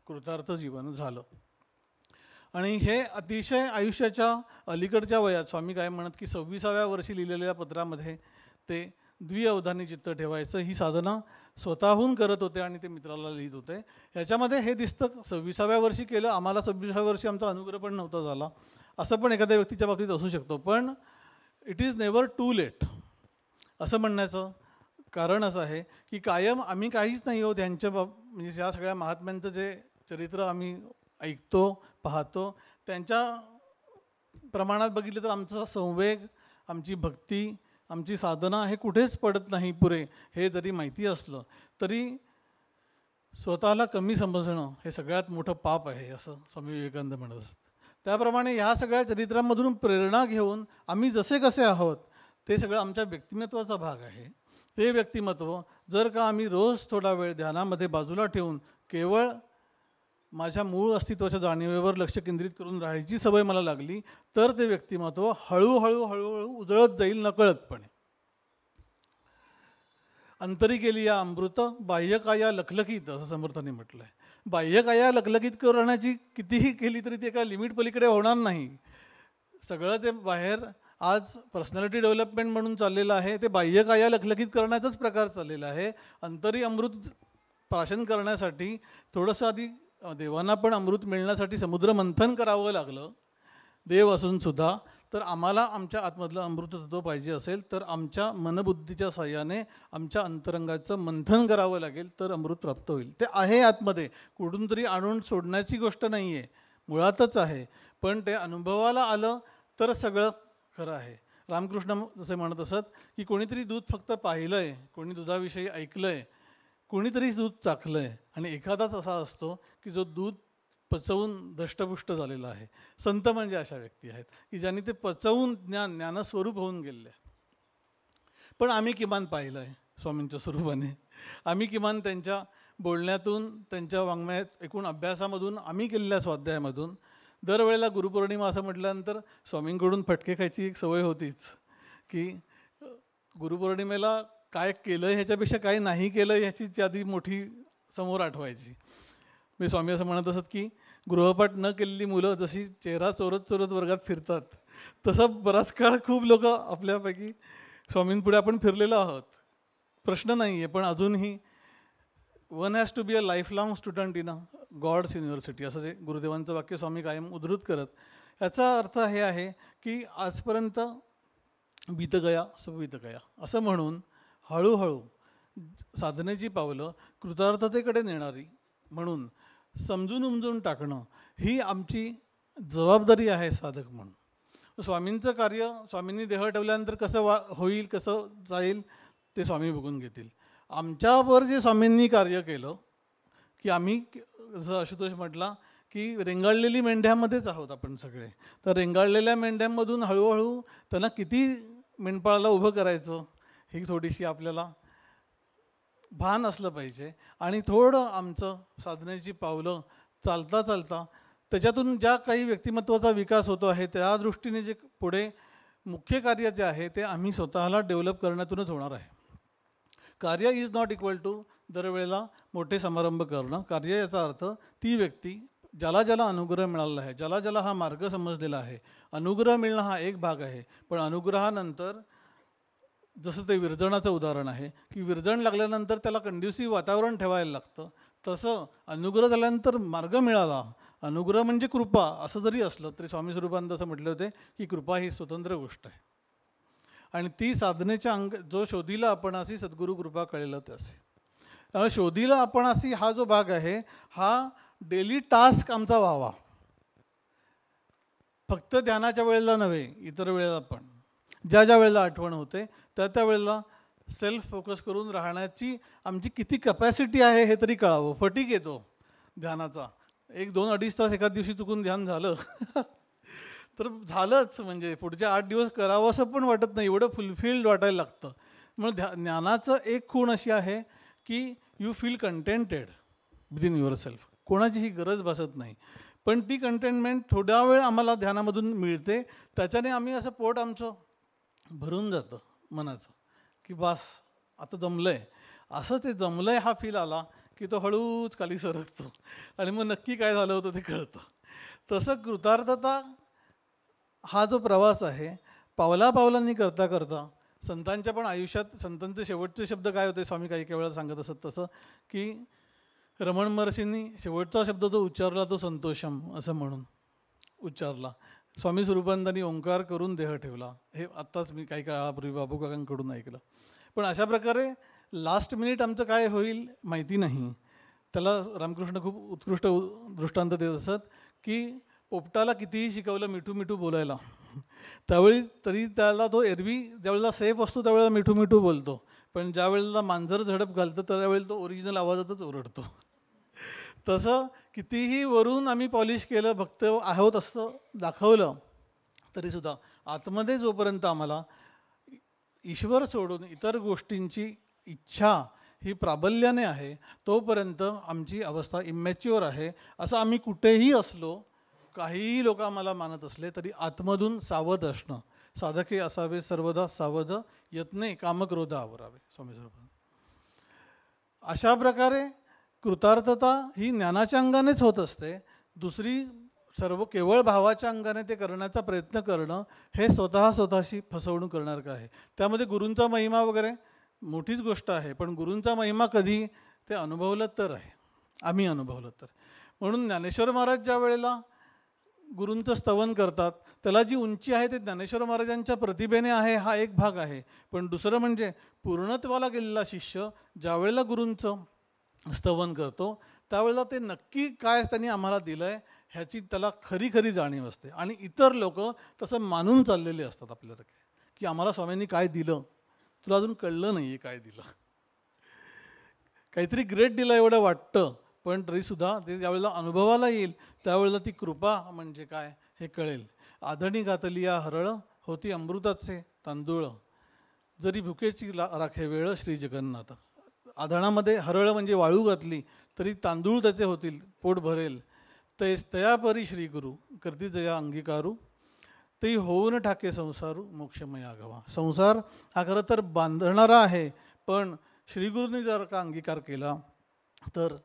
कृतार्थ जीवन झालं. आणि हे अतिशय आयुष्याच्या अलीकडच्या वयात स्वामी काय म्हणत की 26व्या वर्षी लिहिलेल्या पत्रामध्ये ते द्विअवधानी चित्त ठेवायचं ही साधना स्वतःहून करत होते आणि ते मित्राला लिहित होते. ह्याच्यामध्ये हे दिसतं 26व्या वर्षी केलं, आम्हाला 26व्या वर्षी आमचा अनुग्रह पण नव्हता झाला असं पण एखाद्या व्यक्तीच्या बाबतीत असू शकतो. पण it is never too late असं म्हणण्याचं कारण असं आहे की कायम आम्ही काहीच नाही आहोत ह्यांच्या म्हणजे या सगळ्या महात्म्यांचं जे चरित्र आम्ही ऐकतो, पाहतो, त्यांच्या प्रमाणात बघितलं तर आमचा संवेग, आमची भक्ती, आमची साधना हे कुठेच पडत नाही पुरे. हे जरी माहिती असलं तरी स्वतःला कमी समजणं हे सगळ्यात मोठं पाप आहे असं स्वामी विवेकानंद म्हणत असतात. त्याप्रमाणे ह्या सगळ्या चरित्रांमधून प्रेरणा घेऊन आम्ही जसे कसे आहोत ते सगळं आमच्या व्यक्तिमत्वाचा भाग आहे. ते व्यक्तिमत्व जर का आम्ही रोज थोडा वेळ ध्यानामध्ये बाजूला ठेवून केवळ माझ्या मूळ अस्तित्वाच्या जाणीवेवर लक्ष केंद्रित करून राहायची सवय मला लागली तर ते व्यक्तिमत्व हळूहळू हळूहळू उजळत जाईल नकळतपणे. अंतरी गेली या अमृत बाह्यकाया लखलखीत असं समर्थांनी म्हटलं आहे. बाह्यकाया लखलखीत करण्याची कितीही केली तरी ते एका लिमिट पलीकडे होणार नाही. सगळं ते बाहेर आज पर्सनॅलिटी डेव्हलपमेंट म्हणून चाललेलं आहे ते बाह्यकाया लखलखीत करण्याचाच प्रकार चाललेला आहे. अंतरी अमृत प्राशन करण्यासाठी थोडंसं आधी देवांना पण अमृत मिळण्यासाठी समुद्र मंथन करावं लागलं देव असूनसुद्धा. तर आम्हाला आमच्या आतमधलं अमृतत्व पाहिजे असेल तर आमच्या मनबुद्धीच्या साह्याने आमच्या अंतरंगाचं मंथन करावं लागेल तर अमृत प्राप्त होईल. ते आहे आतमध्ये, कुठून तरी आणून सोडण्याची गोष्ट नाही आहे, मुळातच आहे. पण ते अनुभवाला आलं तर सगळं खरं आहे. रामकृष्ण जसे म्हणत असत की कोणीतरी दूध फक्त पाहिलं आहे, कोणी दुधाविषयी ऐकलं आहे, कोणीतरी दूध चाखलं आहे आणि एखादाच असा असतो की जो दूध पचवून दष्टपुष्ट झालेला आहे. संत म्हणजे अशा व्यक्ती आहेत की ज्यांनी ते पचवून ज्ञानस्वरूप होऊन गेले आहेत. पण आम्ही किमान पाहिलं आहे स्वामींच्या स्वरूपाने. आम्ही किमान त्यांच्या बोलण्यातून, त्यांच्या वाङ्मयात एकूण अभ्यासामधून, आम्ही केलेल्या स्वाध्यायामधून दरवेळेला गुरुपौर्णिमा असं म्हटल्यानंतर स्वामींकडून फटके खायची एक सवय होतीच की गुरुपौर्णिमेला काय केलं ह्याच्यापेक्षा काय नाही केलं ह्याचीच यादी मोठी समोर आठवायची. मी स्वामी असं म्हणत असत की गृहपाठ न केलेली मुलं जशी चेहरा चोरत चोरत वर्गात फिरतात तसं बराच काळ खूप लोक आपल्यापैकी स्वामींपुढे आपण फिरलेलो आहोत. प्रश्न नाही आहे, पण अजूनही one has to be a life long student in a God's university असं जे गुरुदेवांचं वाक्य स्वामी कायम उद्धृत करत. याचा अर्थ हे आहे की आजपर्यंत बीत गया सब बीत गया असं म्हणून हळूहळू साधनेची पावलं कृतार्थतेकडे नेणारी म्हणून समजून उमजून टाकणं ही आमची जबाबदारी आहे साधक म्हणून. स्वामींचं कार्य स्वामींनी देह ठेवल्यानंतर कसं होईल, कसं जाईल ते स्वामी बघून घेतील. आमच्यावर जे स्वामींनी कार्य केलं की आम्ही जसं आशुतोष म्हटला की रेंगाळलेली मेंढ्यामध्येच आहोत आपण सगळे. तर रेंगाळलेल्या मेंढ्यांमधून हळूहळू त्यांना किती मेंढपाळाला उभं करायचं ही थोडीशी आपल्याला भान असलं पाहिजे. आणि थोडं आमचं साधनेची पावलं चालता चालता त्याच्यातून ज्या काही व्यक्तिमत्वाचा विकास होतो आहे त्या दृष्टीने जे पुढे मुख्य कार्य जे आहे ते आम्ही स्वतःला डेव्हलप करण्यातूनच होणार आहे. कार्य इज नॉट इक्वल टू दरवेळेला मोठे समारंभ करणं. कार्य याचा अर्थ ती व्यक्ती ज्याला ज्याला अनुग्रह मिळालेला आहे, ज्याला ज्याला हा मार्ग समजलेला आहे. अनुग्रह मिळणं हा एक भाग आहे, पण अनुग्रहानंतर जसं ते विरजणाचं उदाहरण आहे की विरजण लागल्यानंतर त्याला कंड्युसिव्ह वातावरण ठेवायला लागतं, तसं अनुग्रह झाल्यानंतर मार्ग मिळाला. अनुग्रह म्हणजे कृपा असं जरी असलं तरी स्वामी स्वरूपानंद असं म्हटले होते की कृपा ही स्वतंत्र गोष्ट आहे आणि ती साधनेच्या जो शोधीला आपणासी सद्गुरू कृपा कळेल त्याचे. त्यामुळे शोधीला आपणासी हा जो भाग आहे हा डेली टास्क आमचा व्हावा. फक्त ध्यानाच्या वेळेला नव्हे, इतर वेळेला पण ज्या ज्या वेळेला आठवण होते त्या वेळेला सेल्फ फोकस करून राहण्याची आमची किती कपॅसिटी आहे हे तरी कळावं. फटीक येतो ध्यानाचा. 1-2-2.5 तास एका दिवशी चुकून ध्यान झालं तर झालंच, म्हणजे पुढच्या 8 दिवस करावं असं पण वाटत नाही, एवढं फुलफिल्ड वाटायला लागतं. म्हणून ज्ञानाचं एक खूण अशी आहे की you feel contented within your self. कोणाची ही गरज भासत नाही, पण ती कंटेनमेंट थोडा वेळ आम्हाला ध्यानामधून मिळते. त्याच्याने आम्ही असं पोट आमचं भरून जातं मनाचं की बास आता जमलं आहे. असं ते जमलं आहे हा फील आला की तो हळूच खाली सरकतो आणि मग नक्की काय झालं होतं ते कळतं. तसं कृतार्थता हा जो प्रवास आहे पावला पावलांनी करता करता संतांच्या पण आयुष्यात संतांचे शेवटचे शब्द काय होते स्वामी काही काही वेळा सांगत असत तसं की रमण महर्षींनी शेवटचा शब्द जो उच्चारला तो संतोषम असं म्हणून उच्चारला. स्वामी स्वरूपानंदांनी ओंकार करून देह ठेवला. हे आत्ताच मी काही काळापूर्वी बाबू काकांकडून ऐकलं. पण अशा प्रकारे लास्ट मिनिट आमचं काय होईल माहिती नाही. त्याला रामकृष्ण खूप उत्कृष्ट दृष्टांत देत असत की पोपटाला कितीही शिकवलं मिठू मिठू बोलायला त्यावेळी तरी त्याला तो एरवी ज्यावेळेला सेफ असतो त्यावेळेला मिठू मिठू बोलतो, पण ज्या वेळेला मांजर झडप घालतं त्यावेळेला तो ओरिजिनल आवाजातच ओरडतो. तसं कितीही वरून आम्ही पॉलिश केलं, भक्त आहोत असं दाखवलं, तरीसुद्धा आतमध्ये जोपर्यंत आम्हाला ईश्वर सोडून इतर गोष्टींची इच्छा ही प्राबल्याने आहे, तोपर्यंत आमची अवस्था इमॅच्युअर आहे. असं आम्ही कुठेही असलो, काहीही लोक आम्हाला मानत असले तरी आतमधून सावध असणं. साधके असावे सर्वदा सावध, यत्ने कामक्रोध आवरावे. स्वामी समर्थ. अशा प्रकारे कृतार्थता ही ज्ञानाच्या अंगानेच होत असते. दुसरी सर्व केवळ भावाच्या अंगाने ते करण्याचा प्रयत्न करणं हे स्वतःशी फसवणूक करणारं आहे. त्यामध्ये गुरूंचा महिमा वगैरे मोठीच गोष्ट आहे, पण गुरूंचा महिमा कधी ते अनुभवलं तर आहे, आम्ही अनुभवलं तर. म्हणून ज्ञानेश्वर महाराज ज्या वेळेला गुरूंचं स्तवन करतात, त्याला जी उंची आहे ते ज्ञानेश्वर महाराजांच्या प्रतिभेने आहे, हा एक भाग आहे. पण दुसरं म्हणजे पूर्णत्वाला गेलेला शिष्य ज्या वेळेला गुरूंचं स्तवन करतो, त्यावेळेला ते नक्की काय त्यांनी आम्हाला दिलं आहे ह्याची त्याला खरी खरी जाणीव असते. आणि इतर लोक तसं मानून चाललेले असतात आपल्याला की आम्हाला स्वामींनी काय दिलं, तुला अजून कळलं नाही आहे काय दिलं, काहीतरी ग्रेट दिलं एवढं वाटतं, पण तरीसुद्धा ते ज्यावेळेला अनुभवाला येईल त्यावेळेला ती कृपा म्हणजे काय हे कळेल. आधणी घातली या हरळ, होती अमृताचे तांदूळ, जरी भुकेची राखे वेळ श्री जगन्नाथ. आधणामध्ये हरळ म्हणजे वाळू घातली तरी तांदूळ त्याचे होतील, पोट भरेल. तयापरी श्री गुरु करती जया अंगीकारू, ते होऊन ठाके संसारू मोक्षमय आघवा. संसार हा खरं तर बांधणारा आहे, पण श्रीगुरूंनी जर का अंगीकार केला तर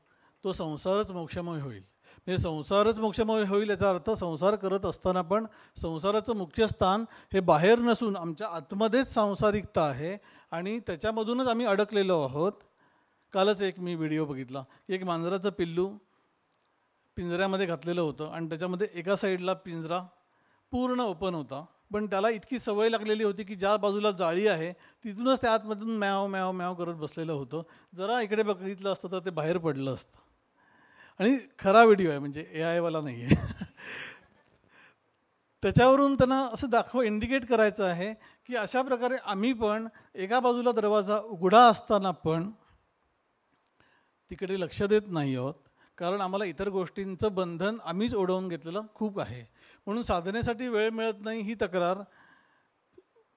तो संसारच मोक्षमय होईल. म्हणजे संसारच मोक्षमय होईल याचा अर्थ संसार करत असताना पण संसाराचं मुख्य स्थान हे बाहेर नसून आमच्या आतमध्येच सांसारिकता आहे आणि त्याच्यामधूनच आम्ही अडकलेलो आहोत. कालच एक मी व्हिडिओ बघितला की एक मांजराचं पिल्लू पिंजऱ्यामध्ये घातलेलं होतं आणि त्याच्यामध्ये एका साईडला पिंजरा पूर्ण ओपन होता, पण त्याला इतकी सवय लागलेली होती की ज्या बाजूला जाळी आहे तिथूनच त्या आतमधून मॅव मॅव मॅव करत बसलेलं होतं. जरा इकडे बघितलं असतं तर ते बाहेर पडलं असतं. आणि खरा व्हिडिओ आहे, म्हणजे AI वाला नाही आहे. त्याच्यावरून त्यांना असं इंडिकेट करायचं आहे की अशा प्रकारे आम्ही पण एका बाजूला दरवाजा उघडा असताना पण तिकडे लक्ष देत नाही आहोत, कारण आम्हाला इतर गोष्टींचं बंधन आम्हीच ओढवून घेतलेलं खूप आहे. म्हणून साधनेसाठी वेळ मिळत नाही ही तक्रार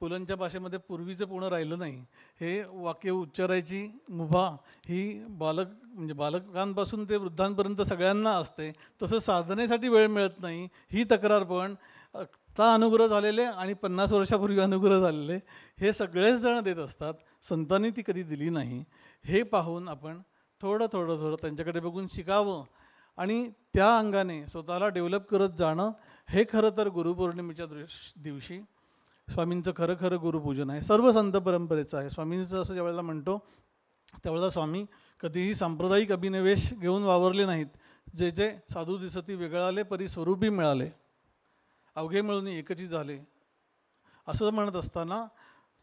पुलंच्या भाषेमध्ये पूर्वीचं पूर्ण राहिलं नाही. हे वाक्य उच्चारायची मुभा ही बालकांपासून ते वृद्धांपर्यंत सगळ्यांना असते. तसं साधनेसाठी वेळ मिळत नाही ही तक्रार पण आत्ता अनुग्रह झालेले आणि 50 वर्षापूर्वी अनुग्रह झालेले हे सगळेच जण देत असतात. संतांनी ती कधी दिली नाही. हे पाहून आपण थोडं त्यांच्याकडे बघून शिकावं आणि त्या अंगाने स्वतःला डेव्हलप करत जाणं हे खरं तर गुरुपौर्णिमेच्या दिवशी स्वामींचं खरं गुरुपूजन आहे. सर्व संत परंपरेचं आहे. स्वामींचं असं ज्यावेळेला म्हणतो त्यावेळेला स्वामी कधीही सांप्रदायिक अभिनिवेश घेऊन वावरले नाहीत. जे जे साधू दिसती वेगळाले परी स्वरूपी मिळाले, अवघे मिळून एकची झाले असं म्हणत असताना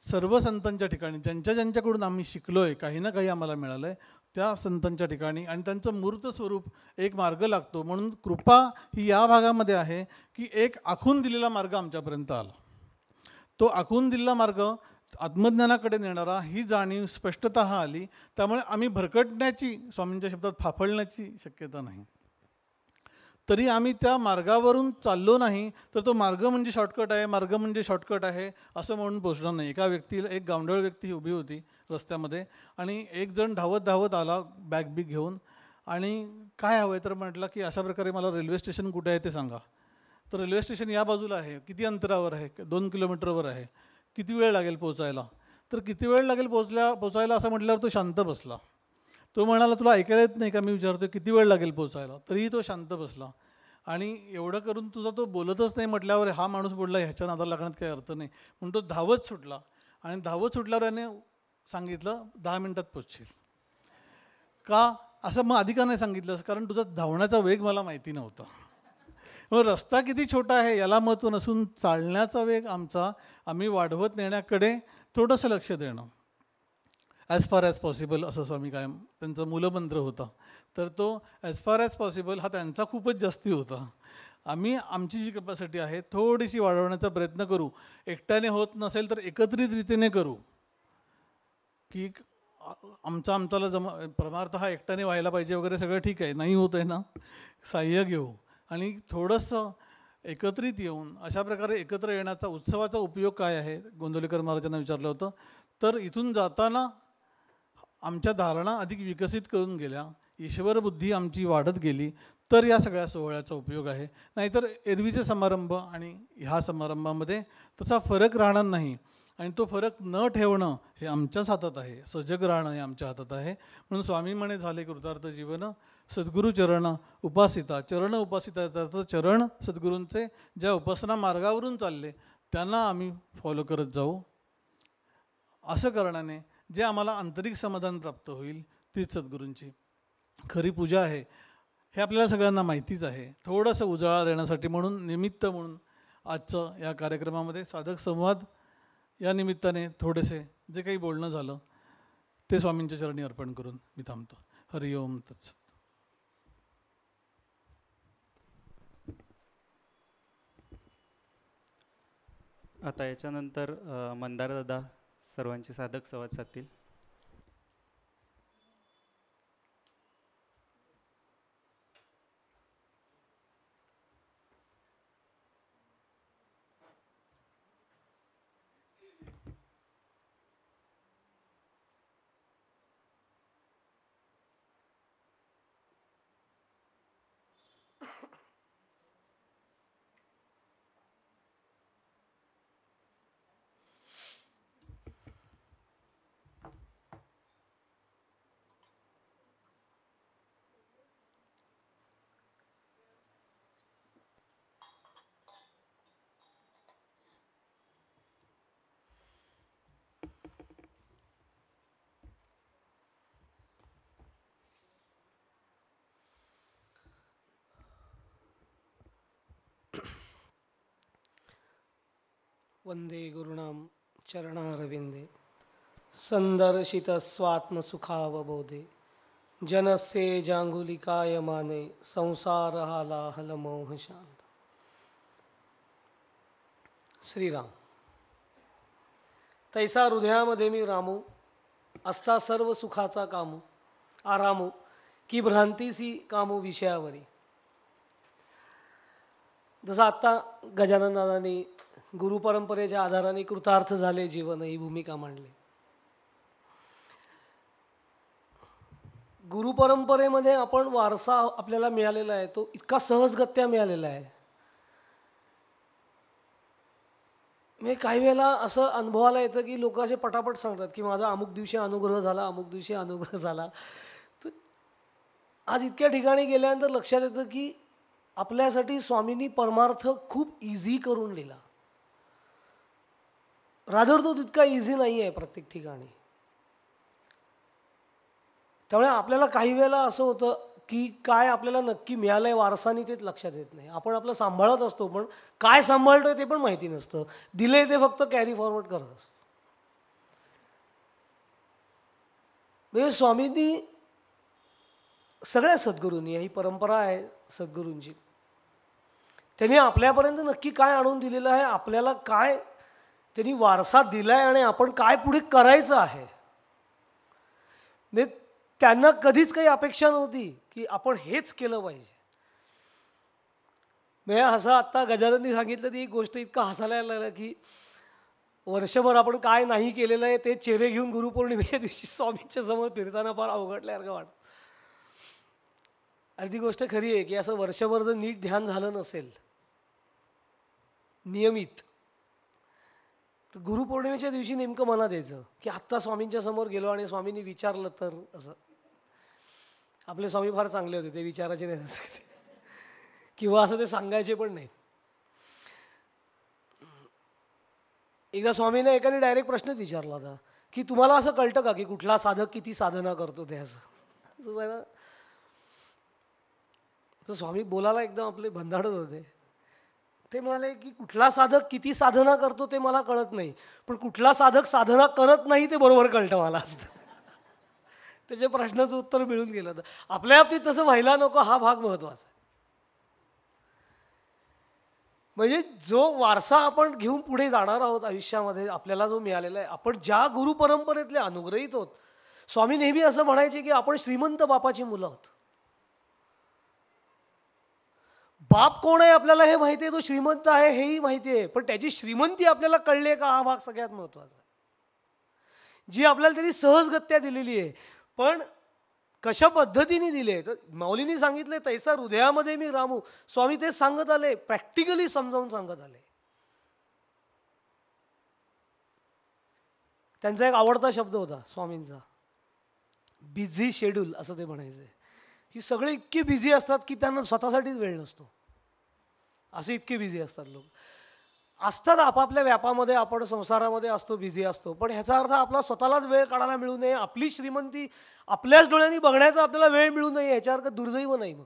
सर्व संतांच्या ठिकाणी ज्यांच्याकडून आम्ही शिकलो आहे, काही ना काही आम्हाला मिळालं आहे, त्या संतांच्या ठिकाणी आणि त्यांचं मूर्त स्वरूप एक मार्ग लागतो. म्हणून कृपा ही या भागामध्ये आहे की एक आखून दिलेला मार्ग आमच्यापर्यंत आला. तो आखून दिलेला मार्ग आत्मज्ञानाकडे नेणारा ही जाणीव स्पष्टता आली. त्यामुळे आम्ही भरकटण्याची, स्वामींच्या शब्दात फाफळण्याची शक्यता नाही. तरी आम्ही त्या मार्गावरून चाललो नाही तर तो मार्ग म्हणजे शॉर्टकट आहे असं म्हणून पोचणार नाही. एक गावंढळ व्यक्ती उभी होती रस्त्यामध्ये आणि एक जण धावत आला बॅग घेऊन आणि काय हवं आहे तर म्हटलं की अशा प्रकारे मला रेल्वे स्टेशन कुठे आहे ते सांगा. तर रेल्वे स्टेशन या बाजूला आहे, किती अंतरावर आहे, 2 किलोमीटरवर आहे, किती वेळ लागेल पोचायला. तर किती वेळ लागेल पोचायला असं म्हटल्यावर तो शांत बसला. तो म्हणाला तुला ऐकायला येत नाही का मी विचारतो किती वेळ लागेल पोचायला. तरीही तो शांत बसला आणि एवढं करून तुझा तो बोलतच नाही म्हटल्यावर हा माणूस बोलला ह्याच्या नादाला लागण्यात काही अर्थ नाही म्हणून तो धावत सुटला. आणि धावत सुटल्यावर याने सांगितलं 10 मिनिटात पोचशील का. असं मग आधी का नाही सांगितलं, कारण तुझा धावण्याचा वेग मला माहिती नव्हता. मग रस्ता किती छोटा आहे याला महत्त्व नसून चालण्याचा वेग आम्ही वाढवत नेण्याकडे थोडंसं लक्ष देणं. ॲज फार ॲज पॉसिबल असं स्वामी कायम त्यांचा मूलमंत्र होता. तर तो ॲज फार ॲज पॉसिबल हा त्यांचा खूपच जास्ती होता. आम्ही आमची जी कॅपॅसिटी आहे थोडीशी वाढवण्याचा प्रयत्न करू. एकट्याने होत नसेल तर एकत्रित रीतीने करू. की आमच्याला परमार्थ हा एकट्याने व्हायला पाहिजे वगैरे सगळं ठीक आहे, नाही होत आहे ना, साह्य घेऊ आणि थोडंसं एकत्रित येऊन अशा प्रकारे एकत्र येण्याचा उत्सवाचा उपयोग काय आहे गोंदवलेकर महाराजांना विचारलं होतं. तर इथून जाताना आमच्या धारणा अधिक विकसित करून गेल्या, ईश्वरबुद्धी आमची वाढत गेली, तर या सगळ्या सोहळ्याचा उपयोग आहे. नाहीतर एरवीचे समारंभ आणि ह्या समारंभामध्ये तसा फरक राहणार नाही आणि तो फरक न ठेवणं हे आमच्याच हातात आहे, सजग राहणं हे आमच्या हातात आहे. म्हणून स्वामी म्हणे झाले कृतार्थ जीवन सद्गुरू चरण उपासिता. चरण उपासिता तर चरण सद्गुरूंचे ज्या उपासना मार्गावरून चालले त्यांना आम्ही फॉलो करत जाऊ. असं करण्याने जे आम्हाला आंतरिक समाधान प्राप्त होईल तीच सद्गुरूंची खरी पूजा आहे. हे आपल्याला सगळ्यांना माहितीच आहे. थोडंसं उजाळा देण्यासाठी म्हणून निमित्त म्हणून आजचं या कार्यक्रमामध्ये साधक संवाद या निमित्ताने थोडेसे जे काही बोलणं झालं ते स्वामींच्या चरणी अर्पण करून मी थांबतो. हरि ओम तत्सत. आता याच्यानंतर मंदारदादा सर्वांचे साधक संवाद साधतील. वंदे गुरुणाम चरणारविंदे संदर्शित स्वात्मसुखावबोधे जनस्य जांगुलिकाय माने संसार हालाहल मोह शांत. श्रीराम. तैसा हृदयामध्ये मी रामू असता सर्व सुखाचा कामू आरामू की भ्रांतीसी कामू विषयावरी. जसं आत्ता गजानन दादांनी गुरुपरंपरेच्या आधाराने कृतार्थ झाले जीवन ही भूमिका मांडली. गुरुपरंपरेमध्ये आपण वारसा आपल्याला मिळालेला आहे तो इतका सहजगत्या मिळालेला आहे. म्हणजे काही वेळेला असं अनुभवाला येतं की लोक असे पटापट सांगतात की माझा अमुक दिवशी अनुग्रह झाला, अमुक दिवशी अनुग्रह झाला. तर आज इतक्या ठिकाणी गेल्यानंतर लक्षात येतं की आपल्यासाठी स्वामींनी परमार्थ खूप इझी करून दिला. रादर तो तितका इझी नाही आहे प्रत्येक ठिकाणी. त्यामुळे आपल्याला काही वेळेला असं होतं की काय आपल्याला नक्की मिळालं आहे वारसानी तेच लक्षात येत नाही. आपण आपलं सांभाळत असतो पण काय सांभाळतोय ते पण माहिती नसतं. दिले ते फक्त कॅरी फॉरवर्ड करत असतो. म्हणजे स्वामींनी सगळ्या सद्गुरूंनी ही परंपरा आहे सद्गुरूंची, त्यांनी आपल्यापर्यंत नक्की काय आणून दिलेलं आहे, आपल्याला काय त्यांनी वारसा दिलाय आणि आपण काय पुढे करायचं आहे. म्हणजे त्यांना कधीच काही अपेक्षा नव्हती की आपण हेच केलं पाहिजे. म्हणजे असं आत्ता गजानननी सांगितलं ती एक गोष्ट इतकं हसायला लागलं की वर्षभर आपण काय नाही केलेलं आहे ते चेहरे घेऊन गुरुपौर्णिमेच्या दिवशी स्वामींच्या समोर फिरताना फार अवघडल्यासारखं वाटतं. आणि ती गोष्ट खरी आहे की असं वर्षभर जर नीट ध्यान झालं नसेल नियमित तर गुरुपौर्णिमेच्या दिवशी नेमकं मनात यायचं की आत्ता स्वामींच्या समोर गेलो आणि स्वामींनी विचारलं तर असं. आपले स्वामी फार चांगले होते, ते विचारायचे नाही असं किंवा असं ते सांगायचे पण नाहीत. एकदा स्वामींना एकाने डायरेक्ट प्रश्नच विचारला होता की तुम्हाला असं कळतं का की कुठला साधक किती साधना करतो ते असं ना. तर स्वामी बोलायला एकदम आपले भंधाडत होते. ते म्हणाले की कुठला साधक किती साधना करतो ते मला कळत नाही, पण कुठला साधक साधना करत नाही ते बरोबर कळतं मला असतं. त्याच्या प्रश्नाचं उत्तर मिळून गेलं. तर आपल्या बाबतीत तसं व्हायला नको हा भाग महत्त्वाचा आहे. म्हणजे जो वारसा आपण घेऊन पुढे जाणार आहोत आयुष्यामध्ये आपल्याला जो मिळालेला आहे, आपण ज्या गुरुपरंपरेतले अनुग्रहित आहोत स्वामी नेहमी असं म्हणायचे की आपण श्रीमंत बापाची मुलं आहोत. बाप कोण आहे आपल्याला हे माहिती आहे, तो श्रीमंत आहे हेही माहिती आहे, पण त्याची श्रीमंती आपल्याला कळली आहे का, हा भाग सगळ्यात महत्त्वाचा आहे. जी आपल्याला त्यांनी सहजगत्या दिलेली आहे, पण कशा पद्धतीने दिले. तर माऊलींनी सांगितले तैसा हृदयामध्ये मी रामू. स्वामी तेच सांगत आले, प्रॅक्टिकली समजावून सांगत आले. त्यांचा एक आवडता शब्द होता स्वामींचा, बिझी शेड्यूल असं ते म्हणायचे, की सगळे इतके बिझी असतात की त्यांना स्वतःसाठीच वेळ नसतो. असे इतके बिझी असतात लोक. असतात आपापल्या व्यापामध्ये, आपण संसारामध्ये असतो, बिझी असतो, पण ह्याचा अर्थ आपला स्वतःलाच वेळ काढायला मिळू नये, आपली श्रीमंती आपल्याच डोळ्यांनी बघण्याचा आपल्याला वेळ मिळू नये, याचा अर्थ दुर्दैव नाही. मग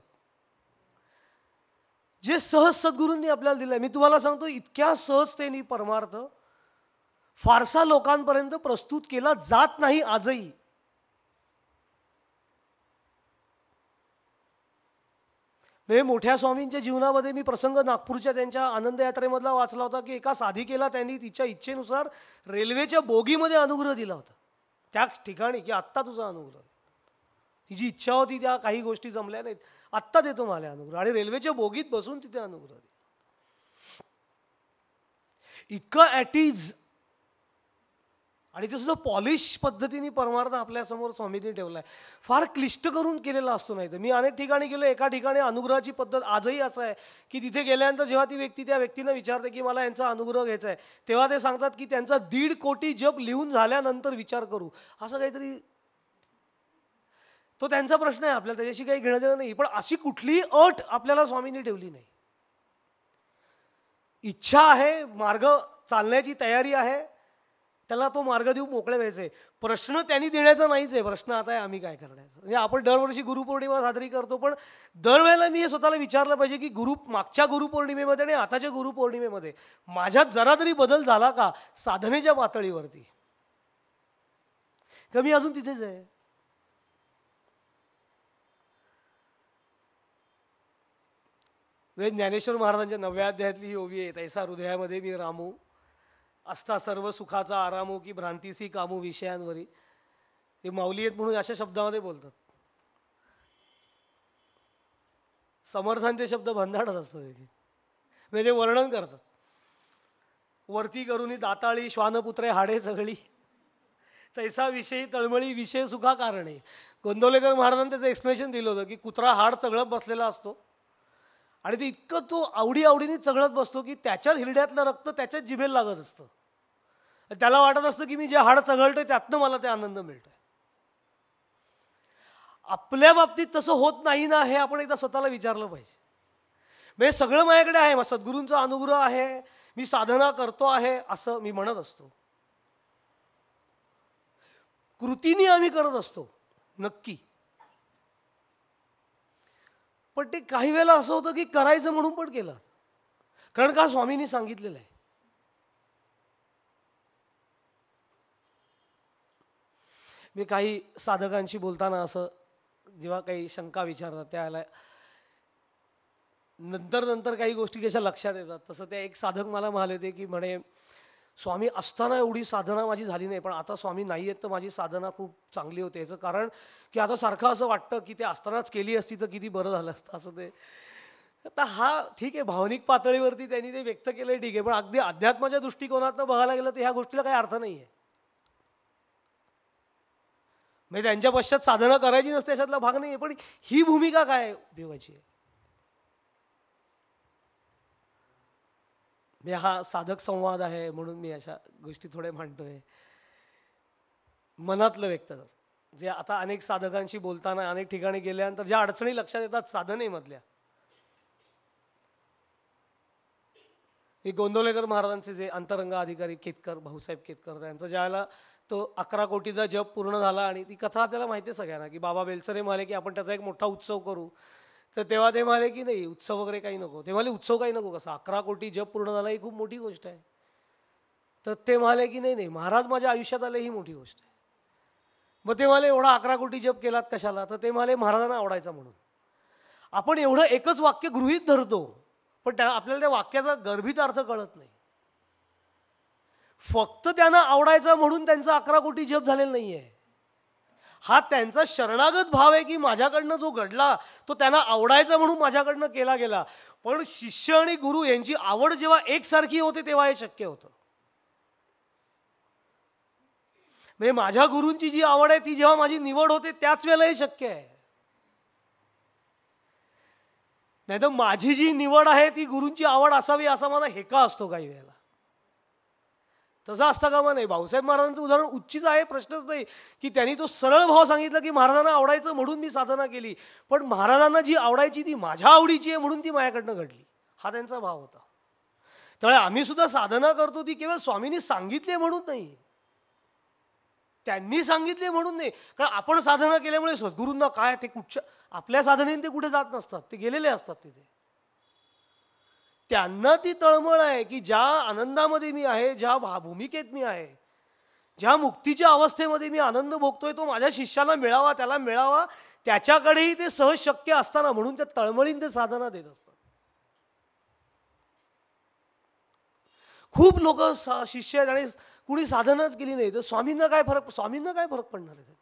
जे सहज सद्गुरूंनी आपल्याला दिलंय, मी तुम्हाला सांगतो इतक्या सहजतेने परमार्थ फारसा लोकांपर्यंत प्रस्तुत केला जात नाही आजही. म्हणजे मोठ्या स्वामींच्या जीवनामध्ये मी प्रसंग नागपूरच्या त्यांच्या आनंद यात्रेमधला वाचला होता की एका साधिकेला त्यांनी तिच्या इच्छेनुसार रेल्वेच्या बोगीमध्ये अनुग्रह दिला होता त्याच ठिकाणी, की आत्ता तुझा अनुग्रह. तिची इच्छा होती, त्या काही गोष्टी जमल्या नाहीत, आत्ता देतो मला अनुग्रह, आणि रेल्वेच्या बोगीत बसून तिथे अनुग्रह दिला. इतकं ॲट इज, आणि ते सुद्धा पॉलिश पद्धतीने परमार्थ आपल्यासमोर स्वामींनी ठेवलाय. फार क्लिष्ट करून केलेला असतो. नाही तर मी अनेक ठिकाणी गेलो, एका ठिकाणी अनुग्रहाची पद्धत आजही असं आहे की तिथे गेल्यानंतर जेव्हा ती व्यक्ती त्या व्यक्तीनं विचारते की मला यांचा अनुग्रह घ्यायचा आहे, तेव्हा ते सांगतात की त्यांचा 1.5 कोटी जप लिहून झाल्यानंतर विचार करू, असं काहीतरी. तो त्यांचा प्रश्न आहे, आपल्याला त्याच्याशी काही घेणं देणं नाही, पण अशी कुठलीही अट आपल्याला स्वामींनी ठेवली नाही. इच्छा आहे, मार्ग चालण्याची तयारी आहे, त्याला तो मार्ग देऊ मोकळे व्हायचे. प्रश्न त्यांनी देण्याचा नाहीच आहे, प्रश्न आता आहे आम्ही काय करण्याचं. म्हणजे आपण दरवर्षी गुरुपौर्णिमा साजरी करतो, पण दरवेळेला मी हे स्वतःला विचारलं पाहिजे की मागच्या गुरुपौर्णिमेमध्ये आणि आताच्या गुरुपौर्णिमेमध्ये माझ्यात जरा तरी बदल झाला का साधनेच्या पातळीवरती, का मी अजून तिथेच आहे. ज्ञानेश्वर महाराजांच्या 9व्या अध्यायातली ही ओवी आहे, तैसा हृदयामध्ये मी रामू, असता सर्व सुखाचा आरामू की भ्रांतीसी कामू विषयांवरी. ते माऊली आहेत म्हणून अशा शब्दामध्ये बोलतात. समर्थांचे शब्द भंडारच असतात, म्हणजे ते वर्णन करतात. वरती करुनी दाताळी श्वानपुत्रे हाडे सगळी, तैसा विषयी तळमळी विषय सुखा कारणे. गोंदवलेकर महाराजांनी त्याचं एक्सप्लेनेशन दिलं होतं की कुत्रा हाड चघळत बसलेला असतो, आणि ते इतकं तो आवडीने चघळत बसतो की त्याच्या हिरड्यातलं रक्त त्याच्याच जिभेला लागत असतं. त्याला वाटत असतं की मी जे हाड चघळतोय त्यातनं मला ते आनंद मिळतोय. आपल्या बाबतीत तसं होत नाही ना, हे आपण एकदा स्वतःला विचारलं पाहिजे. म्हणजे सगळं माझ्याकडे आहे, मग सद्गुरूंचा अनुग्रह आहे, मी साधना करतो आहे असं मी म्हणत असतो, कृतीने आम्ही करत असतो नक्की, पण ते काही वेळेला असं होतं की करायचं म्हणून पण केलं, कारण का स्वामींनी सांगितलेलं आहे. मी काही साधकांशी बोलताना असं जेव्हा काही शंका विचारतात त्याला नंतर काही गोष्टी कशा लक्षात येतात, तसं ते एक साधक मला म्हणाले होते की म्हणे स्वामी असताना एवढी साधना माझी झाली नाही, पण आता स्वामी नाही आहेत तर माझी साधना खूप चांगली होते. याचं कारण की आता सारखं असं वाटतं की ते असतानाच केली असती तर किती बरं झालं असतं असं. ते आता हा ठीक आहे, भावनिक पातळीवरती त्यांनी ते व्यक्त केलं ठीक आहे, पण अगदी अध्यात्माच्या दृष्टिकोनातनं बघायला गेलं तर ह्या गोष्टीला काही अर्थ नाही आहे. म्हणजे त्यांच्या पश्चात साधना करायची नसते याच्यातला भाग नाही आहे, पण ही भूमिका काय उपयोगाची आहे. हा साधक संवाद आहे म्हणून मी अशा गोष्टी थोड्या म्हणतोय, मनातलं व्यक्त करतो. जे आता अनेक साधकांशी बोलताना अनेक ठिकाणी गेल्यानंतर ज्या अडचणी लक्षात येतात साधनेमधल्या, हे गोंदवलेकर महाराजांचे जे अंतरंग अधिकारी केतकर, भाऊसाहेब केतकर, त्यांचं ज्यावेळेला तो 11 कोटीचा जप पूर्ण झाला, आणि ती कथा आपल्याला माहिती आहे सगळ्यांना की बाबा बेलसरे म्हणाले की आपण त्याचा एक मोठा उत्सव करू, तर तेव्हा ते म्हणाले की नाही उत्सव वगैरे काही नको. ते म्हणाले उत्सव काही नको, कसं 11 कोटी जप पूर्ण झाला ही खूप मोठी गोष्ट आहे. तर ते म्हणाले की नाही महाराज माझ्या आयुष्यात आले ही मोठी गोष्ट आहे. मग ते म्हणाले एवढा 11 कोटी जप केलात कशाला, तर ते म्हणाले महाराजांना आवडायचा म्हणून. आपण एवढं एकच वाक्य गृहीत धरतो, पण आपल्याला त्या वाक्याचा गर्भित अर्थ कळत नाही. फक्त त्यांना आवडायचा म्हणून त्यांचा 11 कोटी जप झालेला नाही आहे. हा त्यांचा शरणागत भाव आहे की माझ्याकडनं जो घडला तो त्यांना आवडायचा म्हणून माझ्याकडनं केला गेला. पण शिष्य आणि गुरु यांची आवड जेव्हा एकसारखी होते तेव्हा हे शक्य होतं. म्हणजे माझ्या गुरूंची जी आवड आहे ती जेव्हा माझी निवड होते त्याच वेळेला हे शक्य आहे. नाही तर माझी जी निवड आहे ती गुरूंची आवड असावी असा माझा हेका असतो काही वेळेला. तसं असता कामा नाही. भाऊसाहेब महाराजांचं उदाहरण उच्चच आहे, प्रश्नच नाही की त्यांनी तो सरळ भाव सांगितला की महाराजांना आवडायचं म्हणून मी साधना केली, पण महाराजांना जी आवडायची ती माझ्या आवडीची आहे म्हणून ती माझ्याकडनं घडली, हा त्यांचा भाव होता. त्यामुळे आम्ही सुद्धा साधना करतो ती केवळ स्वामींनी सांगितले म्हणून नाही, त्यांनी सांगितले म्हणून नाही. कारण आपण साधना केल्यामुळे सद्गुरूंना काय ते कुठच्या आपल्या साधनेने ते कुठे जात नसतात, ते गेलेले असतात तिथे. त्यांना ती तळमळ आहे की ज्या आनंदामध्ये मी आहे, ज्या भूमिकेत मी आहे, ज्या मुक्तीच्या अवस्थेमध्ये मी आनंद भोगतोय तो माझ्या शिष्याला मिळावा, त्याला मिळावा, त्याच्याकडेही ते सहज शक्य असताना म्हणून त्या तळमळीने ते साधना देत असतात. खूप लोक शिष्य आहेत आणि कुणी साधनाच केली नाही तर स्वामींना काय फरक पडणार आहे.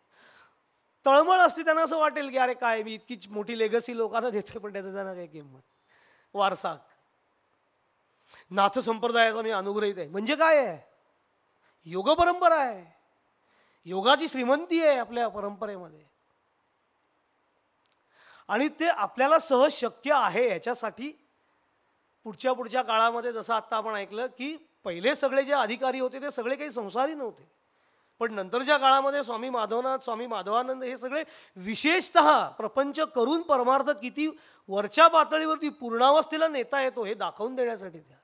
तळमळ असते, त्यांना असं वाटेल की अरे काय मी इतकी मोठी लेगसी लोकांना देते पण त्याचं त्यांना काही किंमत, वारसा, नाथ संप्रदायाचा मी अनुग्रहित आहे म्हणजे काय आहे, योग परंपरा आहे, योगाची श्रीमंती आहे आपल्या परंपरेमध्ये आणि ते आपल्याला सहज शक्य आहे. याच्यासाठी पुढच्या काळामध्ये जसं आत्ता आपण ऐकलं की पहिले सगळे जे अधिकारी होते ते सगळे काही संसारी नव्हते, पण नंतरच्या काळामध्ये स्वामी माधवनाथ, स्वामी माधवानंद हे सगळे विशेषतः प्रपंच करून परमार्थ किती वरच्या पातळीवरती पूर्णावस्थेला नेता येतो हे दाखवून देण्यासाठी त्या,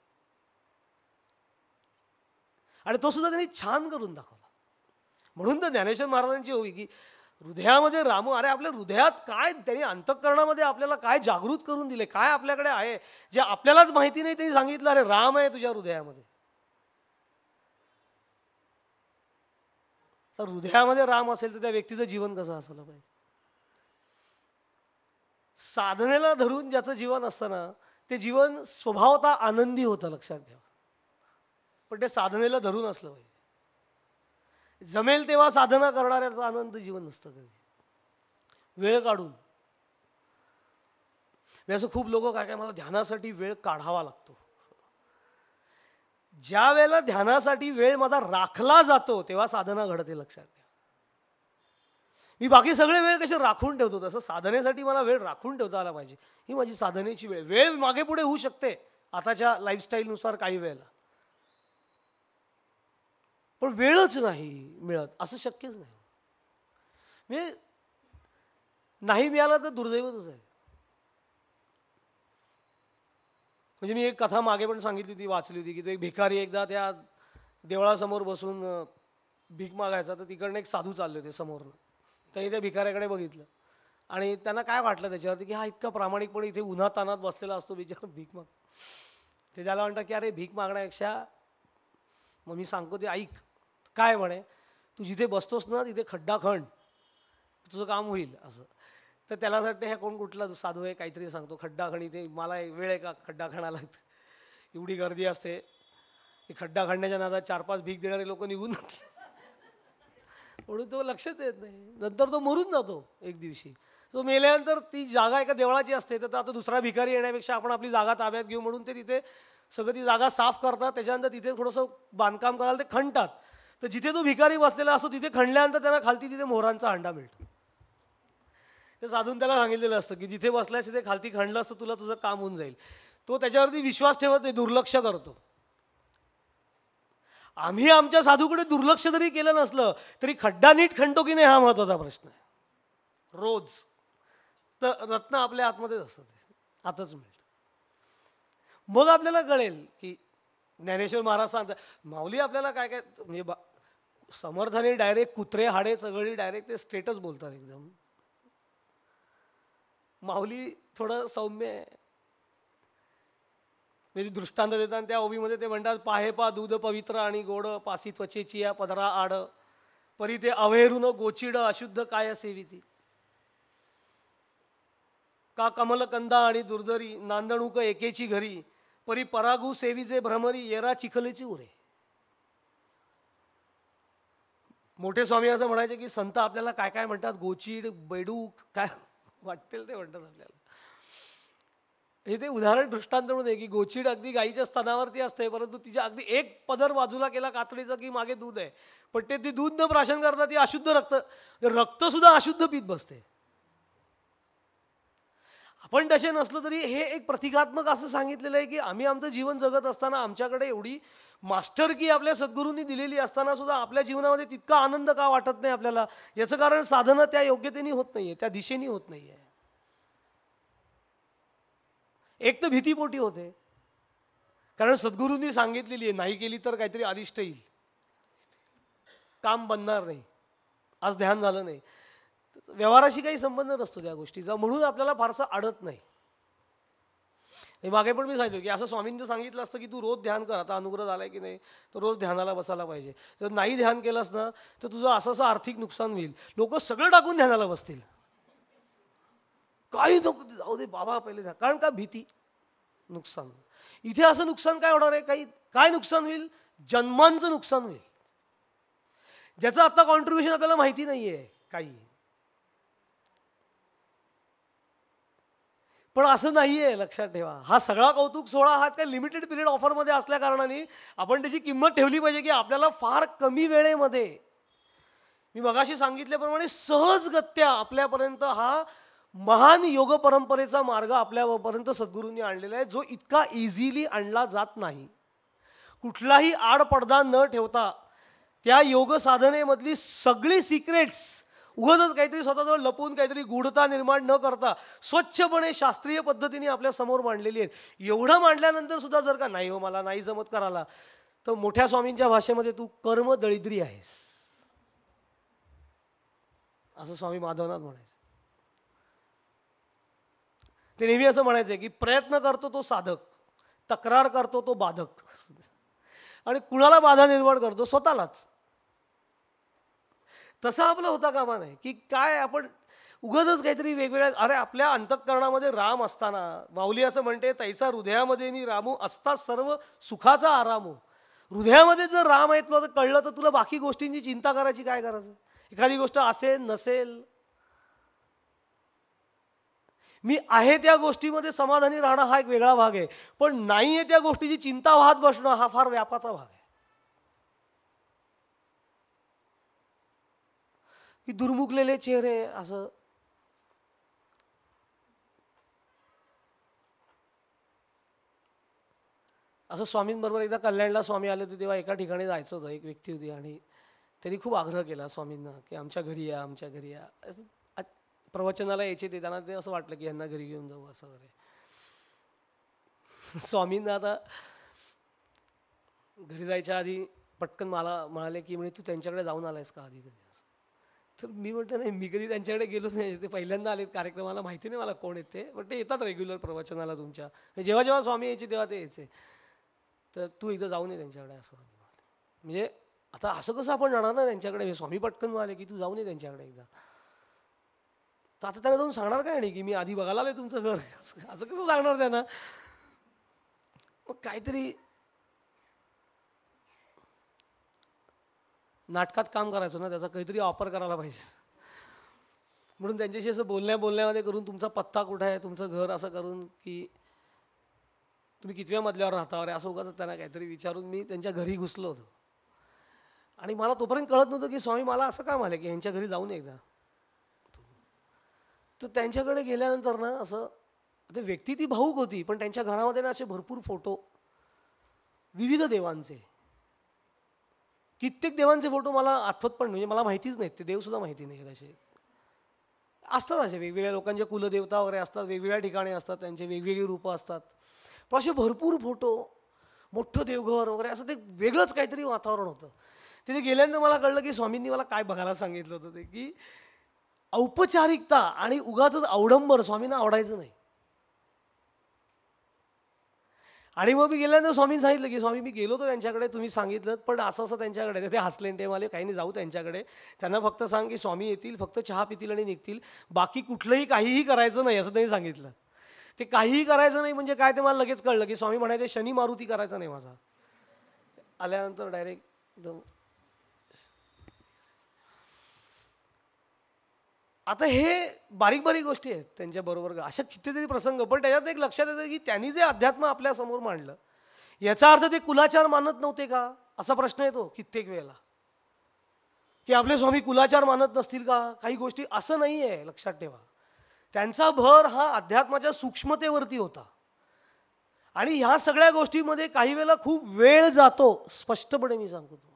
आणि तो सुद्धा त्यांनी छान करून दाखवला. म्हणून तर ज्ञानेश्वर महाराजांची होई की हृदयामध्ये राम, अरे आपल्या हृदयात काय, त्यांनी अंतःकरणामध्ये आपल्याला काय जागृत करून दिले, काय आपल्याकडे आहे जे आपल्यालाच माहिती नाही, त्यांनी सांगितलं अरे राम आहे तुझ्या हृदयामध्ये. तर हृदयामध्ये राम असेल तर त्या व्यक्तीचं जीवन कसं असायला पाहिजे. साधनेला धरून ज्याचं जीवन असतं ना ते जीवन स्वभावतः आनंदी होतं, लक्षात ठेवा. पण ते साधनेला धरून असलं पाहिजे. जमेल तेव्हा साधना करणाऱ्याचा आनंद जीवन नसतं कधी, वेळ काढून. असं खूप लोक काय मला ध्यानासाठी वेळ काढावा लागतो. ज्या वेळेला ध्यानासाठी वेळ माझा राखला जातो तेव्हा साधना घडते, लक्षात घ्या. मी बाकी सगळे वेळ कसे राखून ठेवतो तसं साधनेसाठी मला वेळ राखून ठेवता आला पाहिजे. ही माझी साधनेची वेळ. वेळ मागे पुढे होऊ शकते आताच्या लाईफस्टाईलनुसार काही वेळेला, पण वेळच नाही मिळत असं शक्यच नाही. म्हणजे नाही मिळाला तर दुर्दैवच आहे. म्हणजे मी एक कथा मागे पण सांगितली होती, वाचली होती की तो एक भिकारी एकदा त्या देवळासमोर बसून भीक मागायचा, तर तिकडनं एक साधू चालले होते समोरनं. त्यांनी त्या भिकाऱ्याकडे बघितलं आणि त्यांना काय वाटलं त्याच्यावरती की हा इतका प्रामाणिकपणे इथे उन्हातानात बसलेला असतो बिचारा भीक माग. ते त्याला म्हणतात की अरे भीक मागण्यापेक्षा मग मी सांगतो ते ऐक. काय म्हणे, तू जिथे बसतोस ना तिथे खड्डा खण, तुझं काम होईल असं. तर त्याला वाटतं ह्या कुठला साधू आहे काहीतरी सांगतो खड्डा खणी, ते मला वेळ आहे का खड्डा खणायला, एवढी गर्दी असते. खड्डा खणण्याच्या नादात 4-5 भीक देणारे लोक निघून जाते म्हणून तो लक्षात येत नाही. नंतर तो मरून जातो एक दिवशी. तो मेल्यानंतर ती जागा एका देवळाची असते, तर आता दुसरा भिकारी येण्यापेक्षा आपण आपली जागा ताब्यात घेऊ म्हणून ते तिथे सगळं ती जागा साफ करतात. त्याच्यानंतर तिथे थोडंसं बांधकाम करायला ते खणतात. तर जिथे तो भिकारी बसलेला असतो तिथे खणल्यानंतर त्यांना खालती तिथे मोहरांचा अंडा मिळतो. ते साधून त्याला सांगितलेलं असतं की जिथे बसल्यास तिथे खालती खणलं असतं तुला तुझं काम होऊन जाईल. तो त्याच्यावरती विश्वास ठेवत नाही, दुर्लक्ष करतो. आम्ही आमच्या साधूकडे दुर्लक्ष जरी केलं नसलं तरी खड्डा नीट खणतो की नाही हा महत्त्वाचा प्रश्न आहे रोज. तर रत्न आपल्या आतमध्येच असतं, ते आतच मिळतं. मग आपल्याला कळेल की ज्ञानेश्वर महाराज सांगतात माऊली आपल्याला काय काय म्हणजे समर्थाने डायरेक्ट कुत्रे हाडे चगळी डायरेक्ट ते स्टेटस बोलतात एकदम. माऊली थोडं सौम्य आहे. म्हणजे दृष्टांत देतात त्या ओवीमध्ये ते म्हणतात पाहे पा दूध पवित्र आणि गोड पासी त्वचेची या पदरा आड परी ते अवेरून गोचिड अशुद्ध काय सेविती का कमलकंदा आणि दुर्धरी नांदणूक एकेची घरी परी परागू सेवीचे भ्रमरी येरा चिखलेची उरे. मोठे स्वामी असं म्हणायचे की संत आपल्याला काय काय म्हणतात, गोचीड, बेडूक, काय वाटेल ते म्हणतात आपल्याला. हे ते उदाहरण दृष्टांत म्हणून आहे की गोचीड अगदी गाईच्या स्तनावरती असते, परंतु तिच्या अगदी एक पदर बाजूला केला कातडीचा की मागे दूध आहे, पण ते दूध न प्राशन करता ती अशुद्ध रक्त सुद्धा अशुद्ध पीत बसते. आपण तसे नसलो तरी हे एक प्रतिकात्मक असं सांगितलेलं आहे की आम्ही आमचं जीवन जगत असताना आमच्याकडे एवढी मास्टर की आपल्या सद्गुरूंनी दिलेली असताना सुद्धा आपल्या जीवनामध्ये तितका आनंद का वाटत नाही आपल्याला. याचं कारण साधना त्या योग्यतेने होत नाहीये, त्या दिशेने होत नाहीये. एक तर भीतीपोटी होते, कारण सद्गुरूंनी सांगितलेली आहे नाही केली तर काहीतरी अरिष्ट येईल, काम बनणार नाही, आज ध्यान झालं नाही, व्यवहाराशी काही संबंध नसतो त्या गोष्टीचा, म्हणून आपल्याला फारसं अडत नाही. मागे पण मी सांगितलं की असं स्वामींनी सांगितलं असतं की तू रोज ध्यान कर, आता अनुग्रह झालाय की नाही तर रोज ध्यानाला बसायला पाहिजे. जर नाही ध्यान केलंस ना तर तुझं असं आर्थिक नुकसान होईल, लोक सगळं टाकून ध्यानाला बसतील, काही नको जाऊ दे बाबा पहिले ध्यान. कारण का भीती, नुकसान. इथे असं नुकसान काय होणार आहे, काही काय नुकसान होईल, जन्मांचं नुकसान होईल, ज्याचं आता कॉन्ट्रीब्युशन आपल्याला माहिती नाहीये काही. पण असं नाहीये, लक्षात ठेवा. हा सगळा कौतुक सोहळा हा काय लिमिटेड पिरियड ऑफरमध्ये असल्या कारणाने आपण त्याची किंमत ठेवली पाहिजे की आपल्याला फार कमी वेळेमध्ये, मी मगाशी सांगितल्याप्रमाणे सहजगत्या आपल्यापर्यंत हा महान योग परंपरेचा मार्ग आपल्यापर्यंत सद्गुरूंनी आणलेला आहे, जो इतका इझिली आणला जात नाही. कुठलाही आडपडदा न ठेवता त्या योग साधनेमधली सगळी सिक्रेट्स उगाच काहीतरी स्वतःजवळ लपून काहीतरी गूढता निर्माण न करता स्वच्छपणे शास्त्रीय पद्धतीने आपल्या समोर मांडलेली आहेत. एवढं मांडल्यानंतर सुद्धा जर का नाही हो मला नाही जमत करायला, तर मोठ्या स्वामींच्या भाषेमध्ये तू कर्म दळिद्री आहेस, असं स्वामी माधवनाथ म्हणायचे. ते नेहमी असं म्हणायचे की प्रयत्न करतो तो साधक, तक्रार करतो तो बाधक, आणि कुणाला बाधा निर्माण करतो, स्वतःलाच. तसं आपलं होता कामा नाही की काय आपण उगाचच काहीतरी वेगवेगळ्या. अरे आपल्या अंतःकरणामध्ये राम असताना, माऊली असं म्हणते तैसा हृदयामध्ये मी रामू असता सर्व सुखाचा आरामू. हृदयामध्ये जर राम आहे तुला तर कळलं तर तुला बाकी गोष्टींची चिंता करायची काय गरज आहे. एखादी गोष्ट असेल नसेल, मी आहे त्या गोष्टीमध्ये समाधानी राहणं हा एक वेगळा भाग आहे, पण नाही आहे त्या गोष्टीची चिंता वाहत बसणं हा फार व्यापाचा भाग आहे. की दुर्मुखलेले चेहरे असं, असं स्वामींबरोबर एकदा कल्याणला स्वामी आले होते तेव्हा एका ठिकाणी जायचं होतं. एक व्यक्ती होती आणि त्यांनी खूप आग्रह केला स्वामींना की आमच्या घरी या, आमच्या घरी या. प्रवचनाला यायचे ते, त्यांना ते असं वाटलं की यांना घरी घेऊन जाऊ असं वगैरे. स्वामींना आता घरी जायच्या आधी पटकन मला म्हणाले की म्हणजे तू त्यांच्याकडे जाऊन आलायस का आधी कधी, तर मी म्हटलं नाही मी कधी त्यांच्याकडे गेलोच नाही, ते पहिल्यांदा आलेत कार्यक्रमाला, माहिती नाही मला कोण येते, पण ते येतात रेग्युलर प्रवचनाला तुमच्या, जेव्हा जेव्हा स्वामी यायचे तेव्हा ते यायचे, तर तू एकदा जाऊन ये त्यांच्याकडे असं. म्हणजे आता असं कसं आपण जाणार ना त्यांच्याकडे, स्वामी पटकन म्हणाले की तू जाऊन ये त्यांच्याकडे एकदा. तर आता त्यांना जाऊन सांगणार काय नाही की मी आधी बघायला आलोय तुमचं घर, असं कसं सांगणार त्यांना. मग काहीतरी नाटकात काम करायचं ना, त्याचा काहीतरी ऑफर करायला पाहिजे. म्हणून त्यांच्याशी असं बोलण्यामध्ये करून तुमचा पत्ता कुठे आहे, तुमचं घर, असं करून की तुम्ही कितव्या मजल्यावर राहता वगैरे असं उगाच त्यांना काहीतरी विचारून मी त्यांच्या घरी घुसलो होतो. आणि मला तोपर्यंत कळत नव्हतं की स्वामी मला असं काम आलं की यांच्या घरी जाऊन एकदा. तर त्यांच्याकडे गेल्यानंतर ना असं, ते व्यक्ती ती भाऊक होती, पण त्यांच्या घरामध्ये ना असे भरपूर फोटो विविध देवांचे, कित्येक देवांचे फोटो मला आठवत पण म्हणजे मला माहितीच नाहीत, ते देवसुद्धा माहिती नाही. असे असतात, असे वेगवेगळ्या लोकांच्या कुलदेवता वगैरे असतात, वेगवेगळ्या ठिकाणी असतात, त्यांचे वेगवेगळी रूपं असतात, पण असे भरपूर फोटो, मोठं देवघर वगैरे, असं ते वेगळंच काहीतरी वातावरण होतं. तिथे गेल्यानंतर मला कळलं की स्वामींनी मला काय बघायला सांगितलं होतं ते, की औपचारिकता आणि उगाचच अवडंबर स्वामींना आवडायचं नाही. आणि मग मी गेल्यानंतर स्वामींनी सांगितलं की स्वामी मी गेलो होतो त्यांच्याकडे, तुम्ही सांगितलं पण असं असं त्यांच्याकडे. ते हसले ते मला काही नाही, जाऊ त्यांच्याकडे, त्यांना फक्त सांग की स्वामी येतील, फक्त चहा पितील आणि निघतील, बाकी कुठलंही काहीही करायचं नाही असं त्यांनी सांगितलं. ते काहीही करायचं नाही म्हणजे काय ते मला लगेच कळलं की स्वामी म्हणायचे शनी मारुती करायचा नाही माझा. आल्यानंतर डायरेक्ट एकदम आता हे बारीक बारीक गोष्टी आहेत त्यांच्याबरोबर, अशा कितीतरी प्रसंग. पण त्याच्यात एक लक्षात येतं की त्यांनी जे अध्यात्म आपल्यासमोर मांडलं याचा अर्थ ते कुलाचार मानत नव्हते का, असा प्रश्न येतो कित्येक वेळेला, की आपले स्वामी कुलाचार मानत नसतील का. काही गोष्टी असं नाही आहे, लक्षात ठेवा. त्यांचा भर हा अध्यात्माच्या सूक्ष्मतेवरती होता. आणि ह्या सगळ्या गोष्टीमध्ये काही वेळेला खूप वेळ जातो, स्पष्टपणे मी सांगतो तुम्हाला,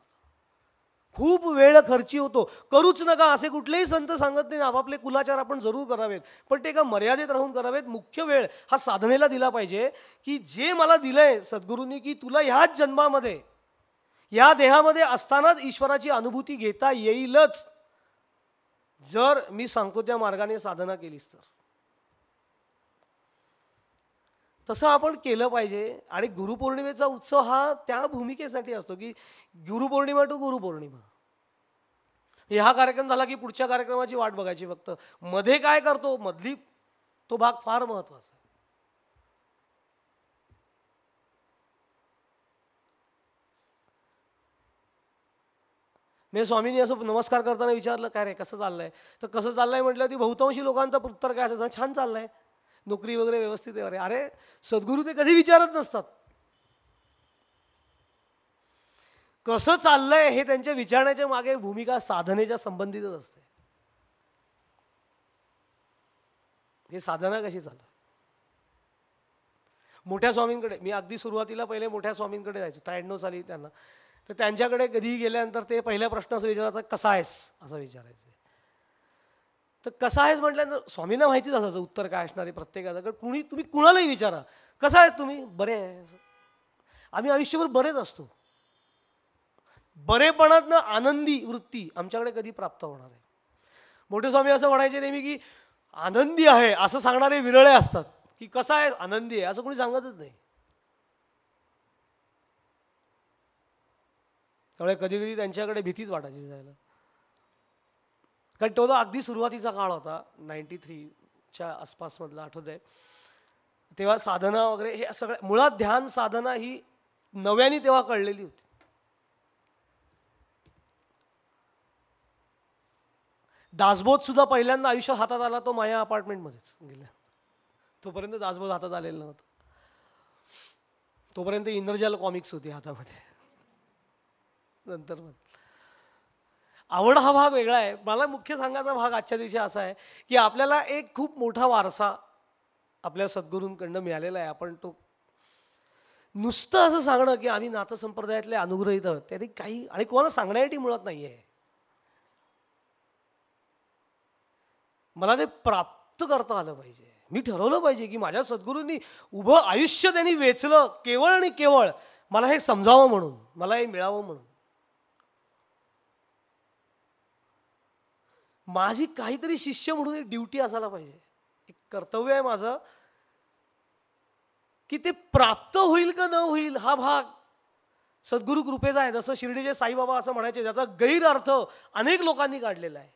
खूप वेळ खर्ची होतो. करूच नका असे कुठलेही संत सांगत नाही. आपापले कुलाचार आपण जरूर करावेत, पण ते एका मर्यादेत राहून करावेत. मुख्य वेळ हा साधनेला दिला पाहिजे, की जे मला दिलंय सद्गुरूंनी, की तुला ह्याच जन्मामध्ये या देहामध्ये असतानाच ईश्वराची अनुभूती घेता येईलच, जर मी सांगतो त्या मार्गाने साधना केलीस तर. तसं आपण केलं पाहिजे. आणि गुरुपौर्णिमेचा उत्सव हा त्या भूमिकेसाठी असतो, की गुरुपौर्णिमा टू गुरुपौर्णिमा. हा कार्यक्रम झाला की पुढच्या कार्यक्रमाची वाट बघायची फक्त. मध्ये काय करतो, मधली तो भाग फार महत्वाचा आहे. मी स्वामींनी असं नमस्कार करताना विचारलं, काय रे कसं चाललंय, तर कसं चाललंय म्हटलं ती बहुतांशी लोकांचं उत्तर काय असायचं, छान चाललंय, नोकरी वगैरे व्यवस्थित आहे. अरे सद्गुरू ते कधी विचारत नसतात. कसं चाललंय हे त्यांच्या विचारण्याच्या मागे भूमिका साधनेच्या संबंधितच असते. हे साधना कशी चालू. मोठ्या स्वामींकडे मी अगदी सुरुवातीला पहिले मोठ्या स्वामींकडे जायचो 93 साली त्यांना. तर त्यांच्याकडे कधीही गेल्यानंतर ते पहिला प्रश्न असं विचारायचा, कसा आहेस असं विचारायचं. तर कसा आहेस म्हटल्यानंतर स्वामींना माहितीच असायचं उत्तर काय असणार आहे प्रत्येकाचं. कारण तुम्ही कुणालाही विचारा, कसा आहेत तुम्ही, बरे आहे. आम्ही आयुष्यभर बरेच असतो. बरेपणातनं आनंदी वृत्ती आमच्याकडे कधी प्राप्त होणार आहे. मोठे स्वामी असं म्हणायचे नेहमी की आनंदी आहे असं सांगणारे विरळे असतात, की कसा आहे आनंदी आहे असं कोणी सांगतच नाही. त्यामुळे कधी कधी त्यांच्याकडे भीतीच वाटायची जायला. कारण तो अगदी सुरुवातीचा काळ होता, 93च्या आसपासमधला आठवत आहे. तेव्हा साधना वगैरे हे सगळं, मुळात ध्यान साधना ही नव्याने तेव्हा कळलेली होती. दासबोध सुद्धा पहिल्यांदा आयुष्यात हातात आला तो माया अपार्टमेंटमध्येच गेला. तोपर्यंत दासबोध हातात आलेला नव्हता. तोपर्यंत इंद्रजाल कॉमिक्स होती हातामध्ये. नंतर आवड हा भाग वेगळा आहे. मला मुख्य सांगायचा भाग आजच्या दिवशी असा आहे की आपल्याला एक खूप मोठा वारसा आपल्या सद्गुरूंकडनं मिळालेला आहे. आपण तो नुसतं असं सांगणं की आम्ही नाथसंप्रदायातले अनुग्रहित आहोत त्याने काही, आणि कोणाला सांगण्यासाठी मुळात नाही आहे. मला ते प्राप्त करता आलं पाहिजे. मी ठरवलं पाहिजे की माझ्या सद्गुरूंनी उभं आयुष्य त्यांनी वेचलं केवळ आणि केवळ मला हे समजावं म्हणून, मला हे मिळावं म्हणून. माझी काहीतरी शिष्य म्हणून एक ड्युटी असायला पाहिजे, एक कर्तव्य आहे माझं, की ते प्राप्त होईल का न होईल हा भाग सद्गुरु कृपेचा आहे. जसं शिर्डीचे साईबाबा असं म्हणायचे, ज्याचा गैरअर्थ अनेक लोकांनी काढलेला आहे.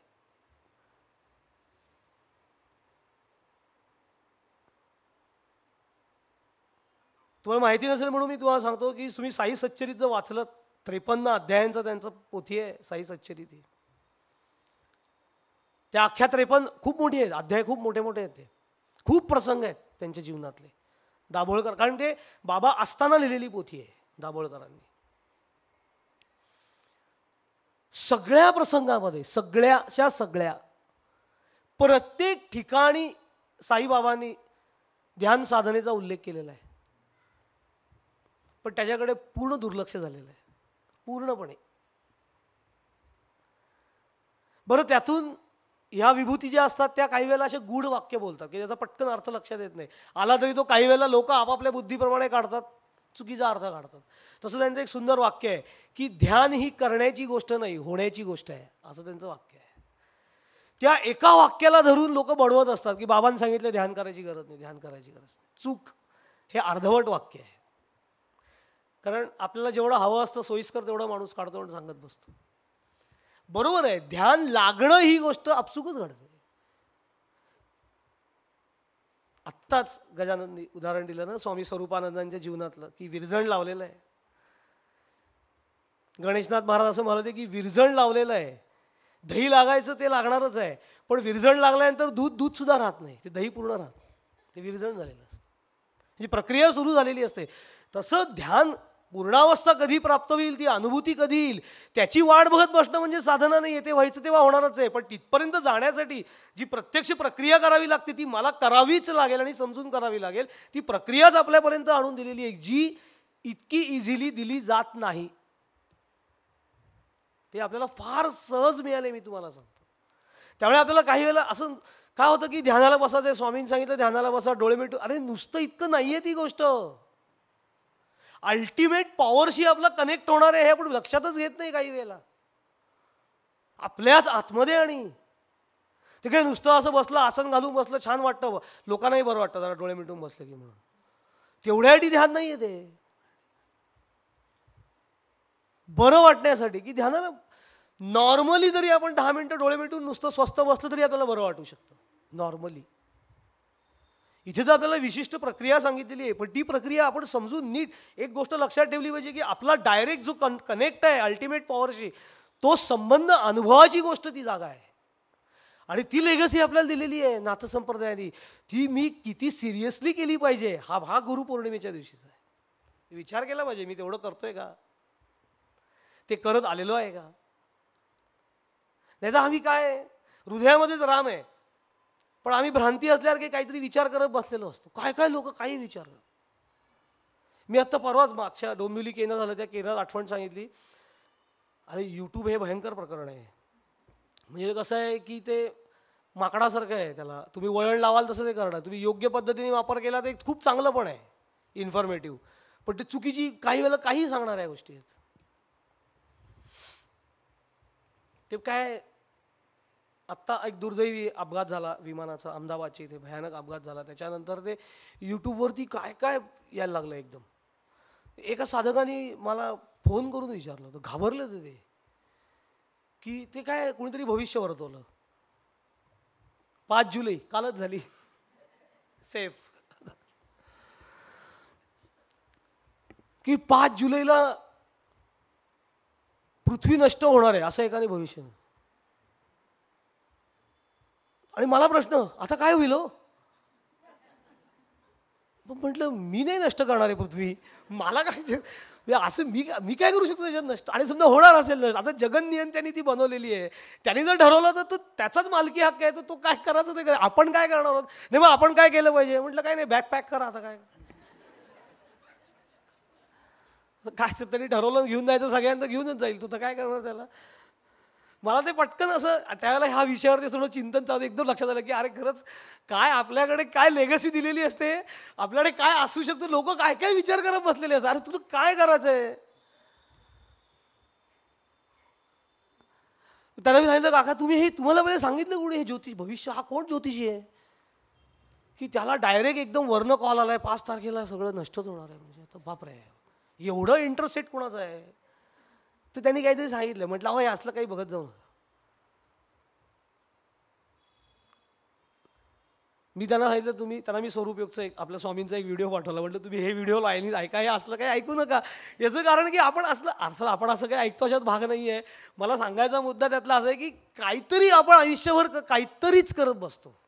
तुम्हाला माहिती नसेल म्हणून मी तुम्हाला सांगतो की तुम्ही साई सच्चरित जर वाचलं, 53 अध्यायांचं त्यांचं पोथी आहे साई सच्चरित. त्या अख्ख्या 53 खूप मोठी आहेत, अध्याय खूप मोठे मोठे आहेत. ते खूप प्रसंग आहेत त्यांच्या जीवनातले. दाभोळकर, कारण ते बाबा असताना लिहिलेली पोथी आहे दाभोळकरांनी. सगळ्या प्रसंगामध्ये सगळ्या प्रत्येक ठिकाणी साईबाबांनी ध्यान साधनेचा उल्लेख केलेला आहे. पण त्याच्याकडे पूर्ण दुर्लक्ष झालेलं आहे, पूर्णपणे. बरं, त्यातून ह्या विभूती ज्या असतात त्या काही वेळेला असे गूढ वाक्य बोलतात की त्याचा पटकन अर्थ लक्षात येत नाही. आला तरी तो काही वेळेला लोक आपापल्या बुद्धीप्रमाणे काढतात, चुकीचा अर्थ काढतात. तसं त्यांचं एक सुंदर वाक्य आहे की ध्यान ही करण्याची गोष्ट नाही, होण्याची गोष्ट आहे, असं त्यांचं वाक्य आहे. त्या एका वाक्याला धरून लोक बडवत असतात की बाबांनी सांगितलं ध्यान करायची गरज नाही, ध्यान करायची गरज नाही. चूक. हे अर्धवट वाक्य आहे. कारण आपल्याला जेवढं हवं असतं सोयीस्कर तेवढं माणूस काढतो आणि सांगत बसतो. बरोबर आहे, ध्यान लागणं ही गोष्ट आपसुकच घडते. आत्ताच गजानननी उदाहरण दिलं ना स्वामी स्वरूपानंदांच्या जीवनातलं, की विरजण लावलेलं आहे. गणेशनाथ महाराज असं म्हणाले की विरजण लावलेलं आहे, दही लागायचं ते लागणारच आहे, पण विरजण लागल्यानंतर दूध सुद्धा राहत नाही, ते दही पूर्ण राहत नाही, ते विरजण झालेलं असतं, म्हणजे प्रक्रिया सुरू झालेली असते. तसं ध्यान पूर्णावस्था कधी प्राप्त होईल, ती अनुभूती कधी येईल, त्याची वाट बघत बसणं म्हणजे साधना नाही आहे. ते व्हायचं तेव्हा होणारच आहे, पण तिथपर्यंत जाण्यासाठी जी प्रत्यक्ष प्रक्रिया करावी लागते ती मला करावीच लागेल आणि समजून करावी लागेल. ती प्रक्रियाच आपल्यापर्यंत आणून दिलेली आहे, जी इतकी इझिली दिली जात नाही. ते आपल्याला फार सहज मिळाले, मी तुम्हाला सांगतो. त्यामुळे आपल्याला काही वेळेला असं काय होतं की ध्यानाला बसायचं आहे, स्वामींनी सांगितलं ध्यानाला बसा, डोळे मिटून. अरे नुसतं इतकं नाही आहे ती गोष्ट. अल्टिमेट पॉवरशी आपला कनेक्ट होणार आहे हे आपण लक्षातच घेत नाही काही वेळेला, आपल्याच आतमध्ये. आणि ते काय नुसतं असं बसलं, आसन घालून बसलं, छान वाटतं, लोकांनाही बरं वाटतं जरा डोळे मिटून बसलं की, म्हणून तेवढ्यासाठी ध्यान नाही आहे. ते बरं वाटण्यासाठी की ध्यानाला नॉर्मली जरी आपण 10 मिनिटं डोळे मिटून नुसतं स्वस्थ बसलं तरी आपल्याला बरं वाटू शकतं नॉर्मली. इथे तर आपल्याला विशिष्ट प्रक्रिया सांगितलेली आहे, पण ती प्रक्रिया आपण समजून नीट एक गोष्ट लक्षात ठेवली पाहिजे की आपला डायरेक्ट जो कनेक्ट आहे अल्टिमेट पॉवरशी, तो संबंध अनुभवाची गोष्ट ती जागा आहे. आणि ती लेगसी आपल्याला दिलेली आहे नाथसंप्रदायाने, ती मी किती सिरियसली केली पाहिजे. हा गुरुपौर्णिमेच्या दिवशीचा आहे. विचार केला पाहिजे, मी तेवढं करतोय का, ते करत आलेलो आहे का. नाही तर आम्ही काय हृदयामध्येच राम आहे, पण आम्ही भ्रांती असल्यावर की काहीतरी विचार करत बसलेलो असतो. काय काय लोक काही विचार करतात. मी आत्ता परवाच मागच्या डोंबिवली केंद्र झालं, त्या केंद्रात आठवण सांगितली. आणि यूट्यूब हे भयंकर प्रकरण आहे. म्हणजे कसं आहे की ते माकडासारखं आहे, त्याला तुम्ही वळण लावाल तसं ते करणार. तुम्ही योग्य पद्धतीने वापर केला तर खूप चांगलं पण आहे, इन्फॉर्मेटिव्ह, पण ते चुकीची काही वेळेला काही सांगणाऱ्या गोष्टी आहेत. ते काय, आत्ता एक दुर्दैवी अपघात झाला विमानाचा अहमदाबादच्या इथे, भयानक अपघात झाला. त्याच्यानंतर ते यूट्यूबवरती काय काय यायला लागलं एकदम. एका साधकाने मला फोन करून विचारलं होतं, घाबरले होते ते, की ते काय कोणीतरी भविष्य वर्तवलं. 5 जुलै कालच झाली, सेफ, की 5 जुलैला पृथ्वी नष्ट होणार आहे असं एकाने भविष्य. आणि मला प्रश्न, आता काय होईल हो. म्हटलं मी नाही नष्ट करणार आहे पृथ्वी, मला काय असं मी काय करू शकतो त्याच्यात नष्ट. आणि समजा होणार असेल नष्ट, आता जगन नियंत्यांनी ती बनवलेली आहे, त्यांनी जर ठरवलं तर तो त्याचाच मालकी हक्क आहे, तर तो काय करायचं ते. आपण काय करणार आहोत. नाही मग आपण काय केलं पाहिजे. म्हटलं काय नाही, बॅग पॅक करा. आता काय काय त्यांनी ठरवलं घेऊन जायचं, सगळ्यांना घेऊनच जाईल, तू तर काय करणार त्याला. मला ते पटकन असं त्यावेळेला ह्या विषयावरती थोडं चिंतन चालू, एकदम लक्षात आलं की अरे खरंच काय आपल्याकडे काय लेगसी दिलेली असते, आपल्याकडे काय असू शकतं. लोक काय काय विचार करत बसलेले असतात. अरे तुला काय करायचंय. त्याला मी सांगितलं, काका तुम्ही तुम्हाला पहिले सांगितलं कोणी हे ज्योतिष भविष्य, हा कोण ज्योतिषी आहे की त्याला डायरेक्ट एकदम वर्ण कॉल आलाय 5 तारखेला सगळं नष्टच होणार आहे. म्हणजे आता बापरे, एवढं इंटरेस्टेड कोणाचं आहे. तर त्यांनी काहीतरी सांगितलं. म्हटलं अहो हे असलं काही बघत जाऊ नका. मी त्यांना सांगितलं, त्यांना मी स्वरूपयोगचा एक आपल्या स्वामींचा एक व्हिडिओ पाठवला. म्हटलं तुम्ही हे व्हिडिओ लाईनीत ऐका, हे असलं काही ऐकू नका. याचं कारण की आपण आपण असं काही ऐकतो अशात भाग नाही आहे. मला सांगायचा मुद्दा त्यातला असा आहे की काहीतरी आपण आयुष्यभर काहीतरीच करत बसतो.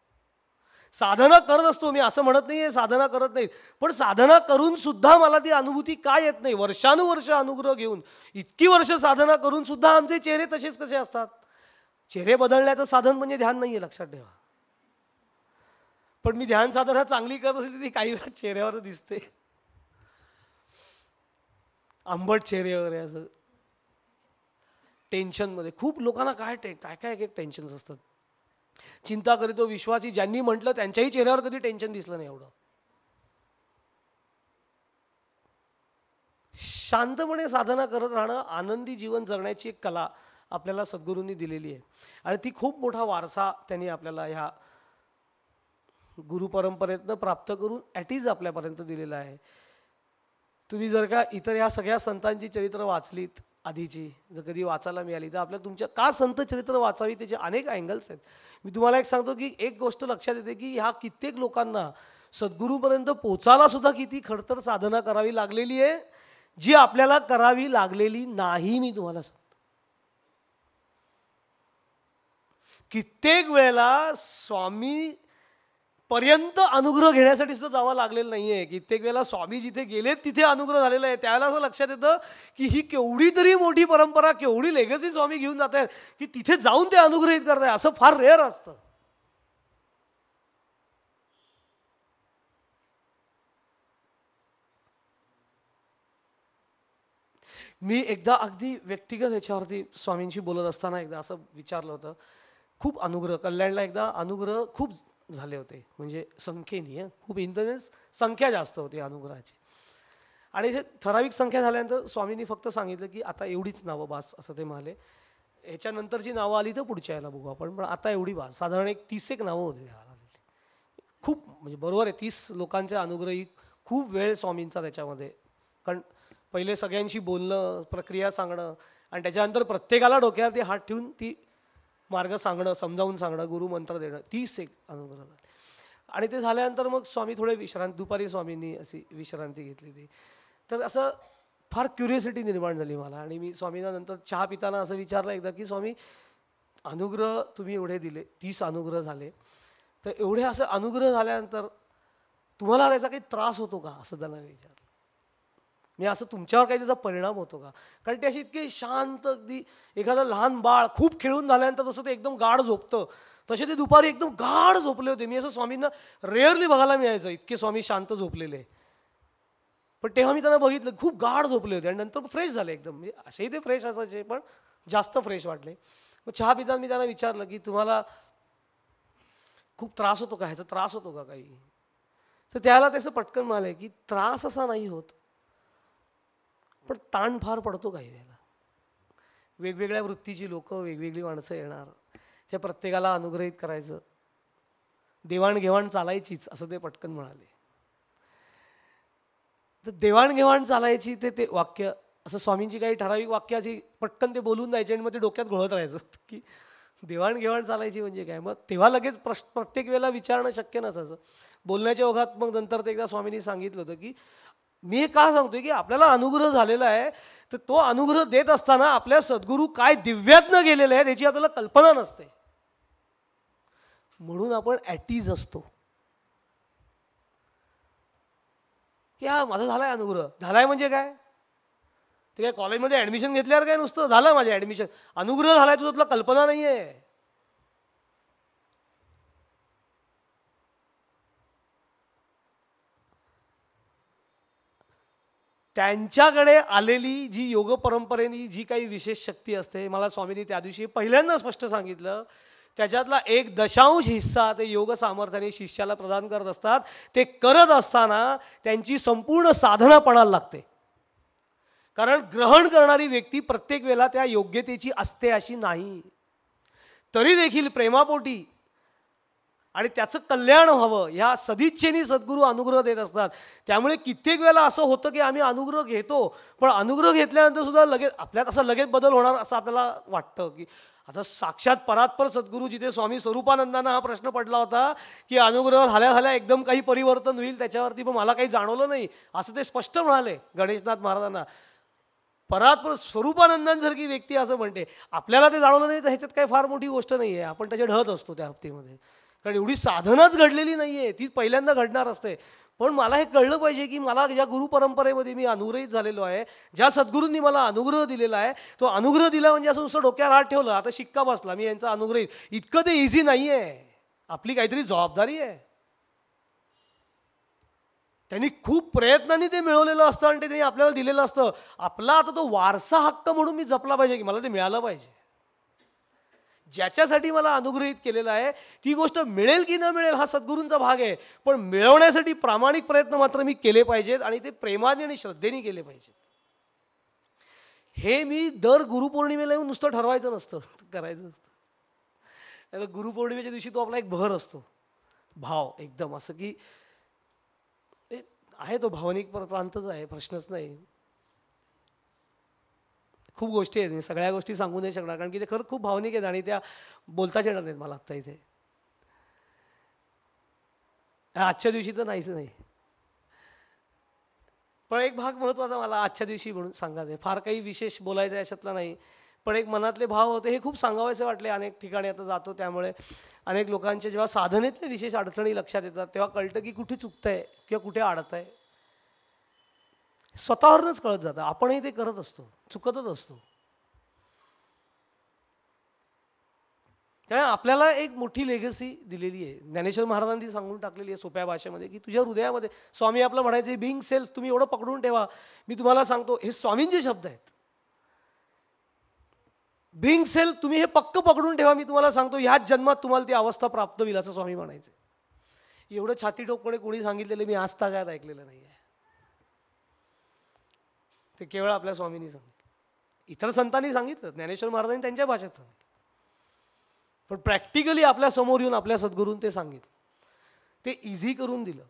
साधना करत असतो, मी असं म्हणत नाही आहे साधना करत नाहीत, पण साधना करून सुद्धा मला ती अनुभूती काय येत नाही. वर्षानुवर्ष अनुग्रह घेऊन इतकी वर्ष साधना करून सुद्धा आमचे चेहरे तसेच कसे असतात. चेहरे बदलण्याचं साधन म्हणजे ध्यान नाही आहे, लक्षात ठेवा. पण मी ध्यान साधना चांगली करत असेल ती काही वेळा चेहऱ्यावर दिसते, आंबट चेहरे वगैरे, असं टेन्शनमध्ये. खूप लोकांना काय काय एक टेन्शन्स असतात. चिंता करीतो विश्वासी, ज्यांनी म्हटलं त्यांच्याही चेहऱ्यावर कधी टेन्शन दिसलं नाही एवढं. शांतपणे साधना करत राहणं, आनंदी जीवन जगण्याची एक कला आपल्याला सद्गुरूंनी दिलेली आहे. आणि ती खूप मोठा वारसा त्यांनी आपल्याला ह्या गुरुपरंपरेतनं प्राप्त करून ॲटीज आपल्यापर्यंत दिलेला आहे. तुम्ही जर का इतर ह्या सगळ्या संतांची चरित्र वाचलीत आधीची, जर कधी वाचायला मिळाली तर आपल्या तुमच्या का संत चरित्र वाचावी त्याचे अनेक अँगल्स आहेत. मी तुम्हाला एक सांगतो की एक गोष्ट लक्षात येते की ह्या कित्येक लोकांना सद्गुरूपर्यंत पोचायला सुद्धा किती खडतर साधना करावी लागलेली आहे, जी आपल्याला करावी लागलेली नाही. मी तुम्हाला सांगतो कित्येक वेळेला स्वामी पर्यंत अनुग्रह घेण्यासाठी सुद्धा जावं लागलेलं नाहीये. कित्येक वेळेला स्वामी जिथे गेलेत तिथे अनुग्रह झालेला आहे. त्यावेळेला असं लक्षात येतं की ही केवढी तरी मोठी परंपरा, केवढी लेगसी स्वामी घेऊन जात आहेत की तिथे जाऊन ते अनुग्रहित करताय. असं फार रेअर असतं. मी एकदा अगदी व्यक्तिगत ह्याच्यावरती स्वामींशी बोलत असताना एकदा असं विचारलं होतं. खूप अनुग्रह, कल्याणला एकदा अनुग्रह खूप झाले होते, म्हणजे संख्येने, खूप इन द सेन्स संख्या जास्त होती अनुग्रहाची. आणि हे ठराविक संख्या झाल्यानंतर स्वामींनी फक्त सांगितलं की आता एवढीच नावं बास, असं ते म्हणाले. ह्याच्यानंतरची नावं आली तर पुढच्या यायला बघू आपण, पण आता एवढी बास. साधारण 30 नावं होती द्यायला. खूप म्हणजे बरोबर आहे, 30 लोकांचे अनुग्रही खूप वेळ स्वामींचा त्याच्यामध्ये. कारण पहिले सगळ्यांशी बोलणं, प्रक्रिया सांगणं, आणि त्याच्यानंतर प्रत्येकाला डोक्यावरती हात ठेवून ती मार्ग सांगणं, समजावून सांगणं, गुरुमंत्र देणं, 30 अनुग्रह झाले. आणि ते झाल्यानंतर मग स्वामी थोडे दुपारी स्वामींनी अशी विश्रांती घेतली ती. तर असं फार क्युरिओसिटी निर्माण झाली मला. आणि मी स्वामींना नंतर चहा पिताना असं विचारलं एकदा की स्वामी, अनुग्रह तुम्ही एवढे दिले, 30 अनुग्रह झाले, तर एवढे असं अनुग्रह झाल्यानंतर तुम्हाला त्याचा काही त्रास होतो का, असं त्यांना विचारलं. मी असं तुमच्यावर काही त्याचा परिणाम होतो का? कारण ते अशी इतके शांत, अगदी एखादं लहान बाळ खूप खेळून झाल्यानंतर तसं ते एकदम गाढ झोपतं, तसे ते दुपारी एकदम गाढ झोपले होते. मी असं स्वामींना रेअरली बघायला मिळायचं, इतके स्वामी शांत झोपलेले. पण तेव्हा मी त्यांना बघितलं, खूप गाढ झोपले होते आणि नंतर फ्रेश झाले एकदम. म्हणजे असेही ते फ्रेश असायचे, पण जास्त फ्रेश वाटले. मग चहा पिताना मी त्यांना विचारलं की तुम्हाला खूप त्रास होतो का, ह्याचा त्रास होतो का काही? तर त्याला त्याचं पटकन म्हणाले की त्रास असा नाही होत, पण ताण फार पडतो काही वेळेला. वेगवेगळ्या वृत्तीची लोक, वेगवेगळी माणसं येणार, त्या प्रत्येकाला अनुग्रहित करायचं, देवाणघेवाण चालायचीच, असं ते पटकन म्हणाले. तर देवाणघेवाण चालायची ते वाक्य, असं स्वामींची काही ठराविक वाक्याची पटकन ते बोलून जायचे आणि मग ते डोक्यात घोळत राहायचं की देवाणघेवाण चालायची म्हणजे काय. मग तेव्हा लगेच प्रत्येक वेळेला विचारणं शक्य नसायचं. बोलण्याच्या ओघात मग नंतर ते एकदा स्वामींनी सांगितलं होतं की मी हे का सांगतोय की आपल्याला अनुग्रह झालेला आहे, तर तो अनुग्रह देत असताना आपल्या सद्गुरू काय दिव्यातनं गेलेले आहेत याची आपल्याला कल्पना नसते, म्हणून आपण ॲटीज असतो की हा माझा झालाय अनुग्रह. झालाय म्हणजे काय, ते काय कॉलेजमध्ये ॲडमिशन घेतल्यावर काय नुसतं झालं माझे ॲडमिशन, अनुग्रह झालाय तुझं, तुला कल्पना नाही आहे. त्यांच्याकडे आलेली जी योग परंपरेने जी काही विशेष शक्ती असते, मला स्वामींनी त्या दिवशी पहिल्यांदा स्पष्ट सांगितलं, त्याच्यातला 1 हिस्सा ते योग सामर्थ्याने शिष्याला प्रदान करत असतात. ते करत असताना त्यांची संपूर्ण साधना पणाला लागते. कारण ग्रहण करणारी व्यक्ती प्रत्येक वेळेला त्या योग्यतेची असते अशी नाही. तरी देखील प्रेमापोटी आणि त्याचं कल्याण व्हावं ह्या सदिच्छेने सद्गुरू अनुग्रह देत असतात. त्यामुळे कित्येक वेळेला असं होतं की आम्ही अनुग्रह घेतो, पण अनुग्रह घेतल्यानंतर सुद्धा लगेच आपल्यात असा लगेच बदल होणार असं आपल्याला वाटतं. की आता साक्षात परात्पर सद्गुरू, जिथे स्वामी स्वरूपानंदांना हा प्रश्न पडला होता की अनुग्रह झाल्या झाल्या एकदम काही परिवर्तन होईल त्याच्यावरती, पण मला काही जाणवलं नाही, असं ते स्पष्ट म्हणाले गणेशनाथ महाराजांना. परात्पर स्वरूपानंदांसारखी व्यक्ती असं म्हणते, आपल्याला ते जाणवलं नाही तर ह्याच्यात काही फार मोठी गोष्ट नाही आहे, आपण त्याच्या ढळत असतो त्या बाबतीमध्ये. कारण एवढी साधनाच घडलेली नाही आहे, ती पहिल्यांदा घडणार असते. पण मला हे कळलं पाहिजे की मला ज्या गुरुपरंपरेमध्ये मी अनुग्रहित झालेलो आहे, ज्या सद्गुरूंनी मला अनुग्रह दिलेला आहे, तो अनुग्रह दिला म्हणजे असं नुसतं डोक्यावर हात ठेवलं आता शिक्का बसला मी यांचा अनुग्रहित, इतकं ते इझी नाही आहे. आपली काहीतरी जबाबदारी आहे. त्यांनी खूप प्रयत्नांनी ते मिळवलेलं असतं आणि ते त्यांनी आपल्याला दिलेलं असतं. आपला आता तो वारसा हक्क म्हणून मी जपला पाहिजे की मला ते मिळालं पाहिजे. ज्याच्यासाठी मला अनुग्रहित केलेला आहे ती गोष्ट मिळेल की न मिळेल हा सद्गुरूंचा भाग आहे, पण मिळवण्यासाठी प्रामाणिक प्रयत्न मात्र मी केले पाहिजेत आणि ते प्रेमाने आणि श्रद्धेने केले पाहिजेत. हे मी दर गुरुपौर्णिमेला येऊन नुसतं ठरवायचं नसतं, करायचं नसतं. गुरुपौर्णिमेच्या दिवशी तो आपला एक भर असतो, भाव एकदम असं की आहे तो भावनिक प्रांतच आहे, प्रश्नच नाही. खूप गोष्टी आहेत, मी सगळ्या गोष्टी सांगू नाही शकणार कारण की ते खरं खूप भावनिक आहेत आणि त्या बोलताच येणार नाहीत मला आत्ता इथे. आजच्या दिवशी तर नाहीच नाही, पण एक भाग महत्त्वाचा मला आजच्या दिवशी म्हणून सांगायचं आहे. फार काही विशेष बोलायचं याच्यातला नाही, पण एक मनातले भाव होते, हे खूप सांगावेसे वाटले. अनेक ठिकाणी आता जातो, त्यामुळे अनेक लोकांच्या जेव्हा साधनेतल्या विशेष अडचणी लक्षात येतात तेव्हा कळतं की कुठे चुकतंय किंवा कुठे अडतंय. स्वतःवरूनच कळत जातं. आपणही ते करत असतो, चुकतच असतो. त्यामुळे आपल्याला एक मोठी लेगसी दिलेली आहे. ज्ञानेश्वर महाराजांनी सांगून टाकलेली आहे सोप्या भाषेमध्ये की तुझ्या हृदयामध्ये, स्वामी आपलं म्हणायचे बिंग सेल्फ तुम्ही एवढं पकडून ठेवा. मी तुम्हाला सांगतो, हे स्वामींचे शब्द आहेत. बिंग सेल्फ तुम्ही हे पक्क पकडून ठेवा. मी तुम्हाला सांगतो ह्याच जन्मात तुम्हाला ती अवस्था प्राप्त होईल, असं स्वामी म्हणायचे. एवढं छाती ठोकपणे कोणी सांगितलेलं मी आजतागायत ऐकलेलं नाही आहे. ते केवळ आपल्या स्वामींनी सांगितलं. इतर संतांनी सांगितलं, ज्ञानेश्वर महाराजांनी त्यांच्या भाषेत सांगितलं, पण प्रॅक्टिकली आपल्या समोर येऊन आपल्या सद्गुरूंनी ते सांगितलं. ते इझी करून दिलं.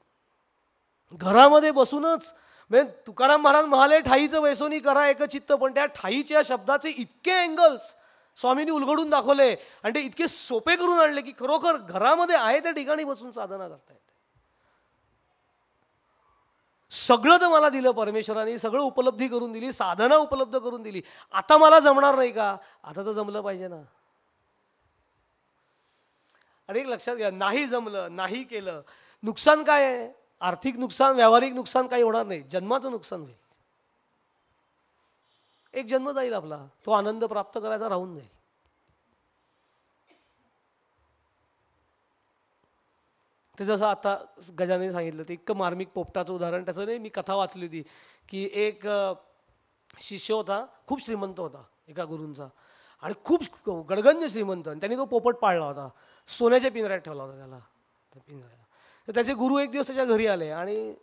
घरामध्ये बसूनच म्हणजे तुकाराम महाराज म्हणाले ठाईचं वैसोनी करा एकचित्त, पण त्या ठाईच्या शब्दाचे इतके अँगल्स स्वामींनी उलगडून दाखवले आणि ते इतके सोपे करून आणले की खरोखर घरामध्ये आहे त्या ठिकाणी बसून साधना करता येते. सगळं तर मला दिलं परमेश्वराने, सगळं उपलब्धी करून दिली, साधना उपलब्ध करून दिली. आता मला जमणार नाही का? आता तर जमलं पाहिजे ना. आणि एक लक्षात घ्या, नाही जमलं, नाही केलं, नुकसान काय आहे? आर्थिक नुकसान, व्यावहारिक नुकसान काही होणार नाही, जन्माचं नुकसान होईल. एक जन्म जाईल आपला, तो आनंद प्राप्त करायचा राहून जाईल. ते जसं आता गजाने सांगितलं, ते इतकं मार्मिक पोपटाचं उदाहरण, त्याचं नाही, मी कथा वाचली होती की एक शिष्य होता, खूप श्रीमंत होता एका गुरूंचा, आणि खूप गडगंज श्रीमंत, आणि त्यांनी तो पोपट पाळला होता, सोन्याच्या पिंजऱ्यात ठेवला होता त्याला, त्या पिंजऱ्याला. तर त्याचे गुरु एक दिवस त्याच्या घरी आले आणि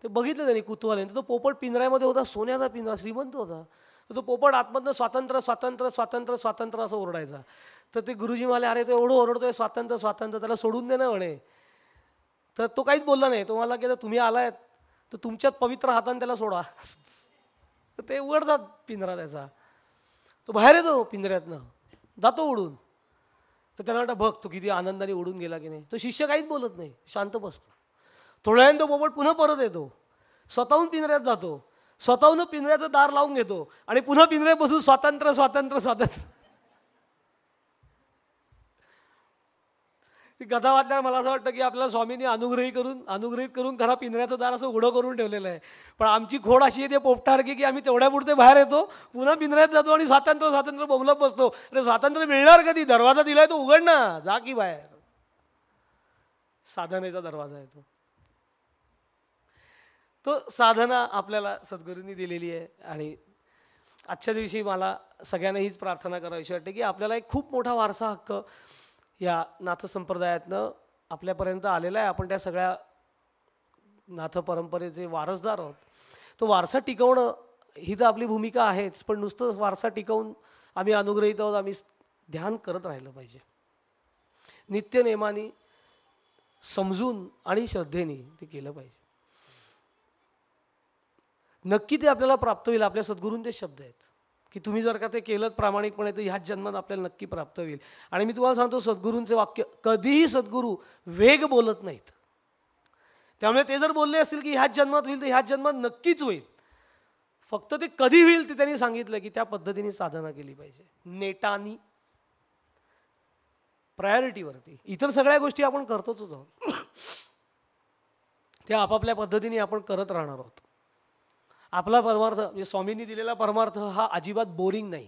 ते बघितलं त्यांनी कुतूहलाने, तो पोपट पिंजऱ्यामध्ये होता, सोन्याचा पिंजरा, श्रीमंत होता. तर तो पोपट आतमधनं स्वातंत्र्य स्वातंत्र्य स्वातंत्र्य स्वातंत्र्य असं ओरडायचा. तर ते गुरुजी म्हणाले, अरे तो एवढं ओरडतोय स्वातंत्र्य स्वातंत्र्य, त्याला सोडून दे ना म्हणे. तर तो काहीच बोलला नाही. तो मला की तुम्ही आलायत तर तुमच्यात पवित्र हाताने त्याला सोडा. तर ते उघडतात पिंजरा त्याचा, तो बाहेर येतो पिंजऱ्यातनं, जातो उडून. तर त्याला वाटतं बघ तो किती आनंदाने उडून गेला की नाही. तो शिष्य काहीच बोलत नाही, शांत बसतो. थोड्या वेळाने तो पोपट पुन्हा परत येतो, स्वतःहून पिंजऱ्यात जातो, स्वतःहून पिंजऱ्याचं दार लावून घेतो आणि पुन्हा पिंजऱ्यात बसून स्वातंत्र्य स्वातंत्र्य स्वातंत्र्य. ती कथा वाचल्यावर मला असं वाटतं की आपल्याला स्वामींनी अनुग्रहित करून खरा पिंजऱ्याचं दार असं उघडं करून ठेवलेलं आहे. पण आमची खोड अशी आहे ते पोपटासारखी की आम्ही तेवढ्या पुरते बाहेर येतो, पुन्हा पिंजऱ्यात जातो आणि स्वातंत्र्य स्वातंत्र्य बोलत बसतो. अरे स्वातंत्र्य मिळणार कधी? दरवाजा दिलाय तो उघड ना, जा की बाहेर. साधनेचा दरवाजा आहे तो. तो साधना आपल्याला सद्गुरूंनी दिलेली आहे. आणि आजच्या दिवशी मला सगळ्यांना हीच प्रार्थना करावीशी वाटते की आपल्याला एक खूप मोठा वारसा हक्क या नाथ संप्रदायातनं आपल्यापर्यंत आलेला आहे. आपण त्या सगळ्या नाथ परंपरेचे वारसदार आहोत. तो वारसा टिकवणं ही तर आपली भूमिका आहेच, पण नुसतं वारसा टिकवून आम्ही अनुग्रहित आहोत, आम्ही ध्यान करत राहिलं पाहिजे. नित्य नेमाने समजून आणि श्रद्धेने ते केलं पाहिजे. नक्की ते आपल्याला प्राप्त होईल. आपल्या सद्गुरूंचे शब्द आहेत की तुम्ही जर का ते केलं प्रामाणिकपणे तर ह्याच जन्मात आपल्याला नक्की प्राप्त होईल. आणि मी तुम्हाला सांगतो सद्गुरूंचे वाक्य, कधीही सद्गुरू वेग बोलत नाहीत. त्यामुळे ते जर बोलले असतील की ह्याच जन्मात होईल तर ह्याच जन्मात नक्कीच होईल. फक्त ते कधी होईल ते त्यांनी सांगितलं की त्या पद्धतीने साधना केली पाहिजे, नेटानी, प्रायोरिटीवरती. इतर सगळ्या गोष्टी आपण करतोच आहोत, त्या आपापल्या पद्धतीने आपण करत राहणार आहोत. आपला परमार्थ म्हणजे स्वामींनी दिलेला परमार्थ हा अजिबात बोरिंग नाही.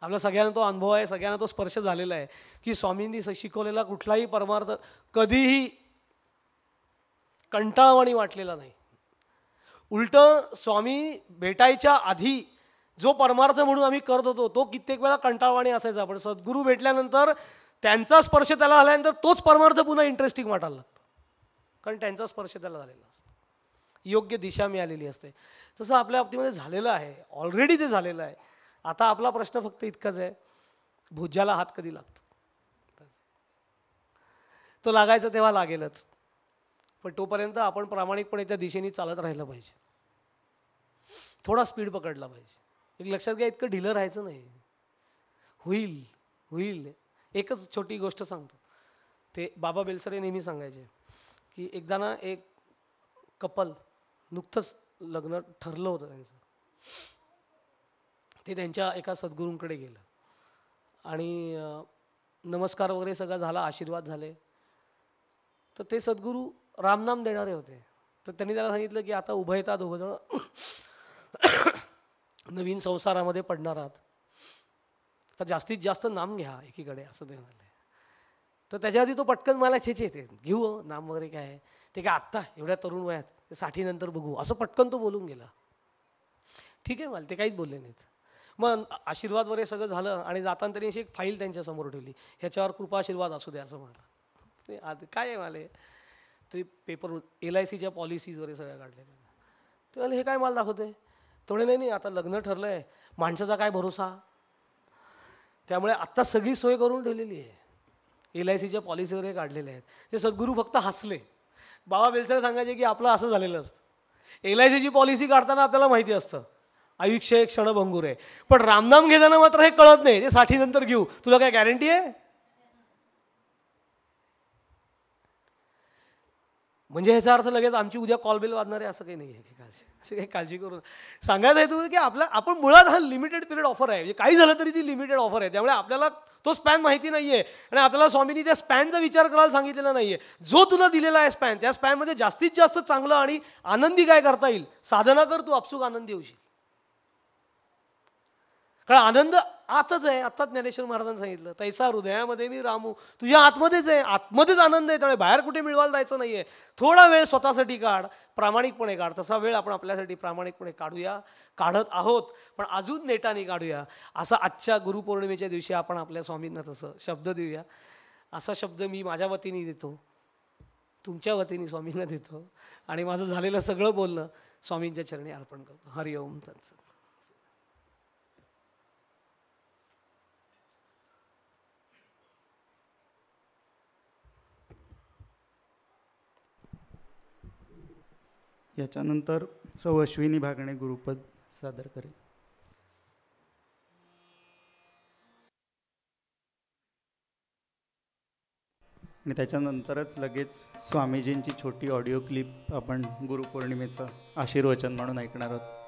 आपल्या सगळ्यांना तो अनुभव आहे, सगळ्यांना तो स्पर्श झालेला आहे की स्वामींनी शिकवलेला कुठलाही परमार्थ कधीही कंटाळवाणी वाटलेला नाही. उलटं स्वामी भेटायच्या आधी जो परमार्थ म्हणून आम्ही करत होतो तो कित्येक वेळा कंटाळवाणी असायचा, पण सद्गुरू भेटल्यानंतर त्यांचा स्पर्श त्याला झाल्यानंतर तोच परमार्थ पुन्हा इंटरेस्टिंग वाटायला लागतो, कारण त्यांचा स्पर्श त्याला झालेला असतो, योग्य दिशा मिळालेली असते. तसं आपल्या बाबतीमध्ये झालेलं आहे, ऑलरेडी ते झालेलं आहे. आता आपला प्रश्न फक्त इतकाच आहे, भुजाला हात कधी लागतो? तो लागायचा तेव्हा लागेलच, पण तोपर्यंत आपण प्रामाणिकपणे त्या दिशेने चालत राहिलं पाहिजे. थोडा स्पीड पकडला पाहिजे. एक लक्षात घ्या, इतकं ढिलं राहायचं नाही. होईल होईल. एकच छोटी गोष्ट सांगतो, ते बाबा बेलसरे नेहमी सांगायचे की एकदा ना एक कपल नुकतंच लग्न ठरलं होतं त्यांचं. ते त्यांच्या एका सद्गुरूंकडे गेलं आणि नमस्कार वगैरे सगळा झाला, आशीर्वाद झाले. तर ते सद्गुरू रामनाम देणारे होते. तर त्यांनी त्याला सांगितलं की आता उभयता दोघंजण नवीन संसारामध्ये पडणार आहात, तर जास्तीत जास्त नाम घ्या एकीकडे, असं ते म्हणाले. तर त्याच्याआधी तो पटकन मला छेचे ते घेऊ नाम वगैरे काय आहे ते काय आत्ता एवढ्या तरुण वयात, ते 60 नंतर बघू, असं पटकन तो बोलून गेला. ठीक आहे मला ते काहीच बोलले नाहीत. मग आशीर्वाद वगैरे सगळं झालं आणि जाताना त्यांनी अशी एक फाईल त्यांच्यासमोर ठेवली, ह्याच्यावर कृपा आशीर्वाद असू द्या असं मला. ते आधी काय आहे मला तरी पेपर LICच्या पॉलिसीज वगैरे सगळ्या काढल्या. ते मला हे काय मला दाखवते, थोडे नाही आता लग्न ठरलं आहे, माणसाचा काय भरोसा, त्यामुळे आत्ता सगळी सोय करून ठेवलेली आहे, LICच्या पॉलिसी वगैरे काढलेल्या आहेत. ते सद्गुरू फक्त हसले. बाबा बेलसरे सांगायचे की आपलं असं झालेलं असतं, LICची पॉलिसी काढताना आपल्याला माहिती असतं आयुष्य एक क्षणभंगूर आहे, पण रामनाम घेताना मात्र हे कळत नाही, ते 60 नंतर घेऊ, तुला काय गॅरंटी आहे. म्हणजे ह्याचा अर्थ लगेच आमची उद्या कॉल बिल वाजणार आहे असं काही नाही आहे. काळजी अशी काही काळजी करून सांगायचं आहे तुम्ही की आपण मुळात हा लिमिटेड पिरियड ऑफर आहे, म्हणजे काही झालं तरी ती लिमिटेड ऑफर आहे. त्यामुळे आपल्याला तो स्पॅन माहिती नाही आहे आणि आपल्याला स्वामींनी त्या स्पॅनचा विचार करायला सांगितलेला नाही आहे. जो तुला दिलेला आहे स्पॅन, त्या स्पॅनमध्ये जास्तीत जास्त चांगलं आणि आनंदी काय करता येईल साधना कर, तू आपसूक आनंदी होशील. कारण आनंद आतच आहे. आत्ताच ज्ञानेश्वर महाराजांनी सांगितलं, तैसा हृदयामध्ये मी रामू, तुझ्या आतमध्येच आहे, आतमध्येच आनंद आहे, त्यामुळे बाहेर कुठे मिळवायला जायचं नाही आहे. थोडा वेळ स्वतःसाठी काढ, प्रामाणिकपणे काढ. तसा वेळ आपण आपल्यासाठी प्रामाणिकपणे काढूया, काढत आहोत, पण अजून नेटाने काढूया. असं आजच्या गुरुपौर्णिमेच्या दिवशी आपण आपल्या स्वामींना तसं शब्द देऊया. असा शब्द मी माझ्या वतीने देतो, तुमच्या वतीने स्वामींना देतो आणि माझं झालेलं सगळं बोलणं स्वामींच्या चरणी अर्पण करतो. हरि ओम तत्सत. याच्यानंतर सौ अश्विनी भागणे गुरुपद सादर करेल आणि त्याच्यानंतरच लगेच स्वामीजींची छोटी ऑडिओ क्लिप आपण गुरुपौर्णिमेचं आशीर्वचन म्हणून ऐकणार आहोत.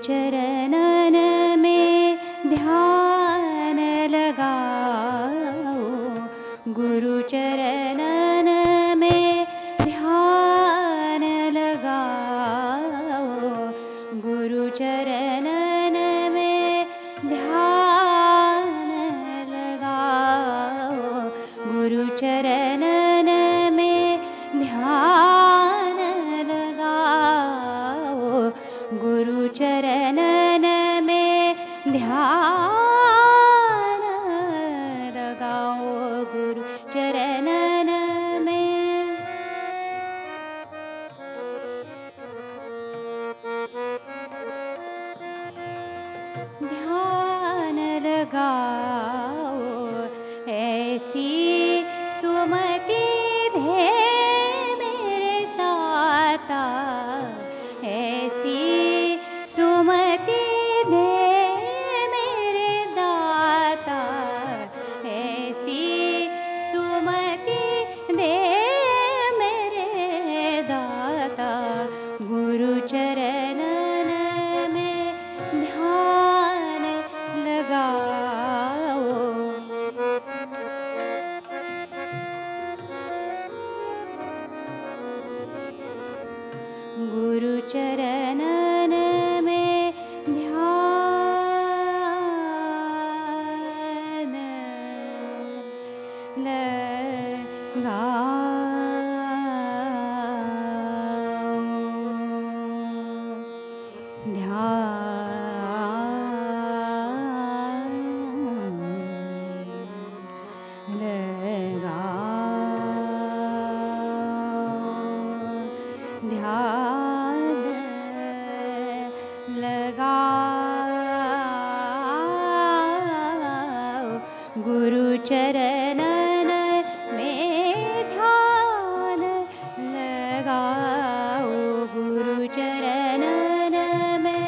चरणन में ध्यान लगाओ, गुरु चरणन में ध्यान लगाओ, गुरु चरणन में ध्यान लगाओ, गुरु चरणन में ध्यान लगाओ, गुरु चरणन में ध्यान लगाओ, गुरु चरणन लगाओ ऐसी सुमति दे मेरे दाता ऐसी सुमति दे मेरे दाता ऐसी सुमति दे मेरे दाता गुरु चरणन में ध्यान लगाओ गुरु चरणन में ध्यान लगाओ ध्यान लगाओ ध्यान लगाओ गुरु चरणन में ध्यान लगाओ गुरु चरणन में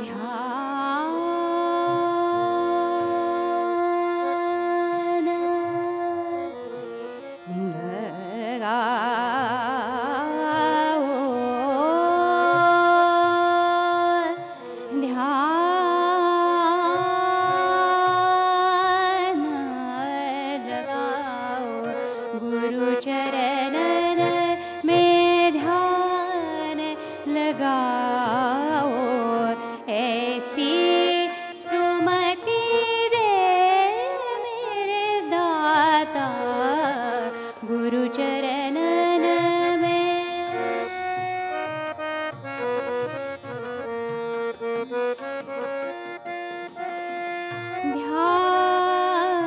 ध्यान लगाओ ध्यान लगाओ गुरु चरणन में ध्यान लगाओ ऐसी सुमति दे मेरे दाता गुरु चरणन में ध्यान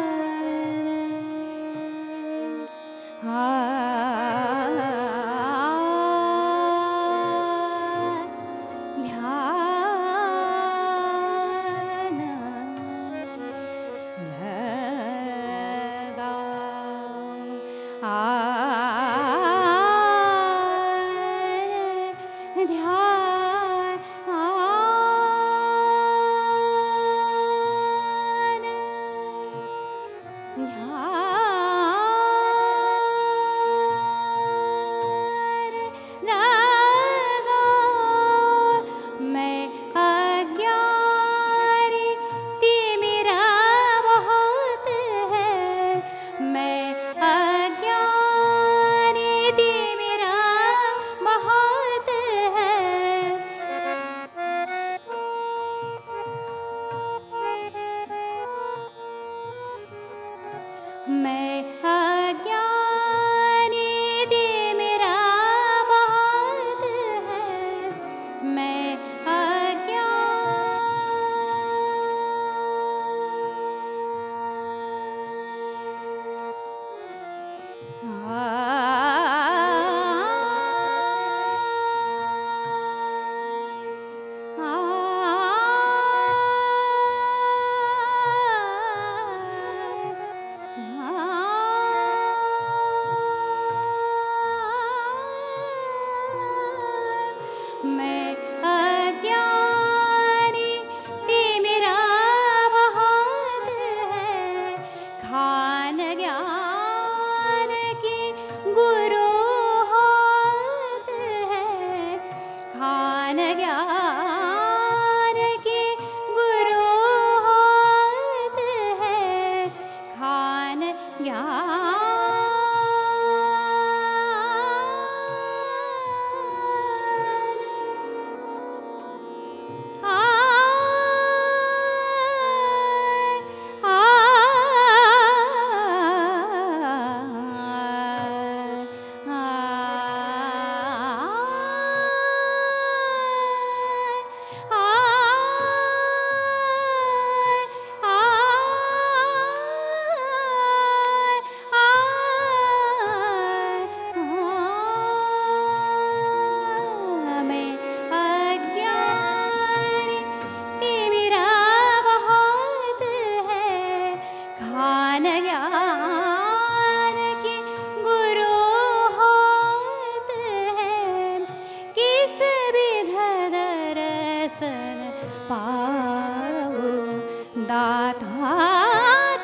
ध्यान मैं अज्ञानी तिमिरा बहुत है मैं अज्ञानी तिमिरा बहुत है मैं अज्ञानी तिमिरा बहुत है मैं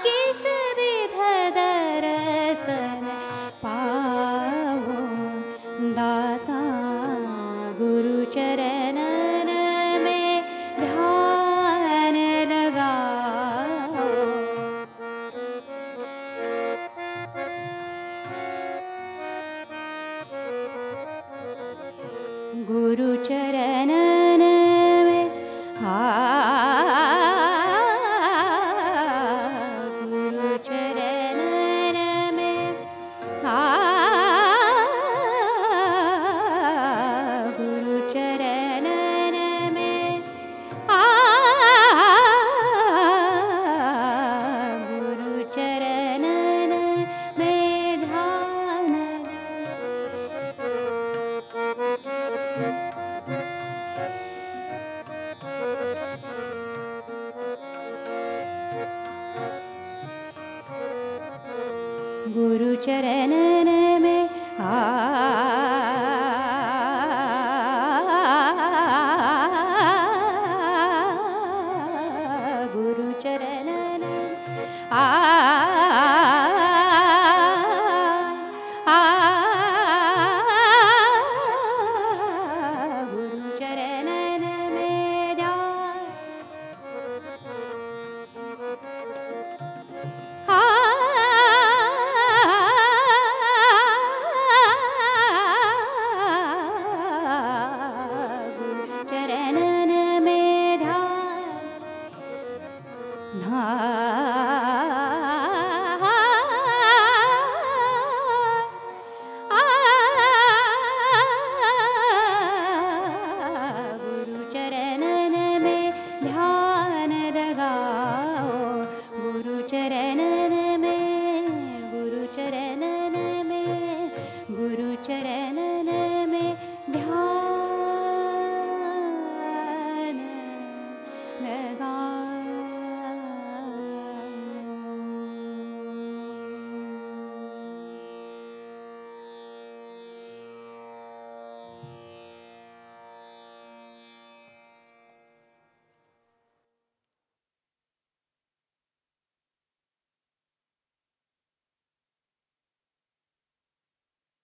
किस विध दर्शन पाओ दाता गुरु चरणन में ध्यान लगाओ। गुरु चरणन में गुरु चरणन में गुरु चरणन में गुरु चरणन में ध्यान। गुरु चरणन में गुरु चरणन गुरु चरणन में ध्यान। चरणन में ध्यान गुरु चरणन में ध्यान लगाओ। गुरु चरण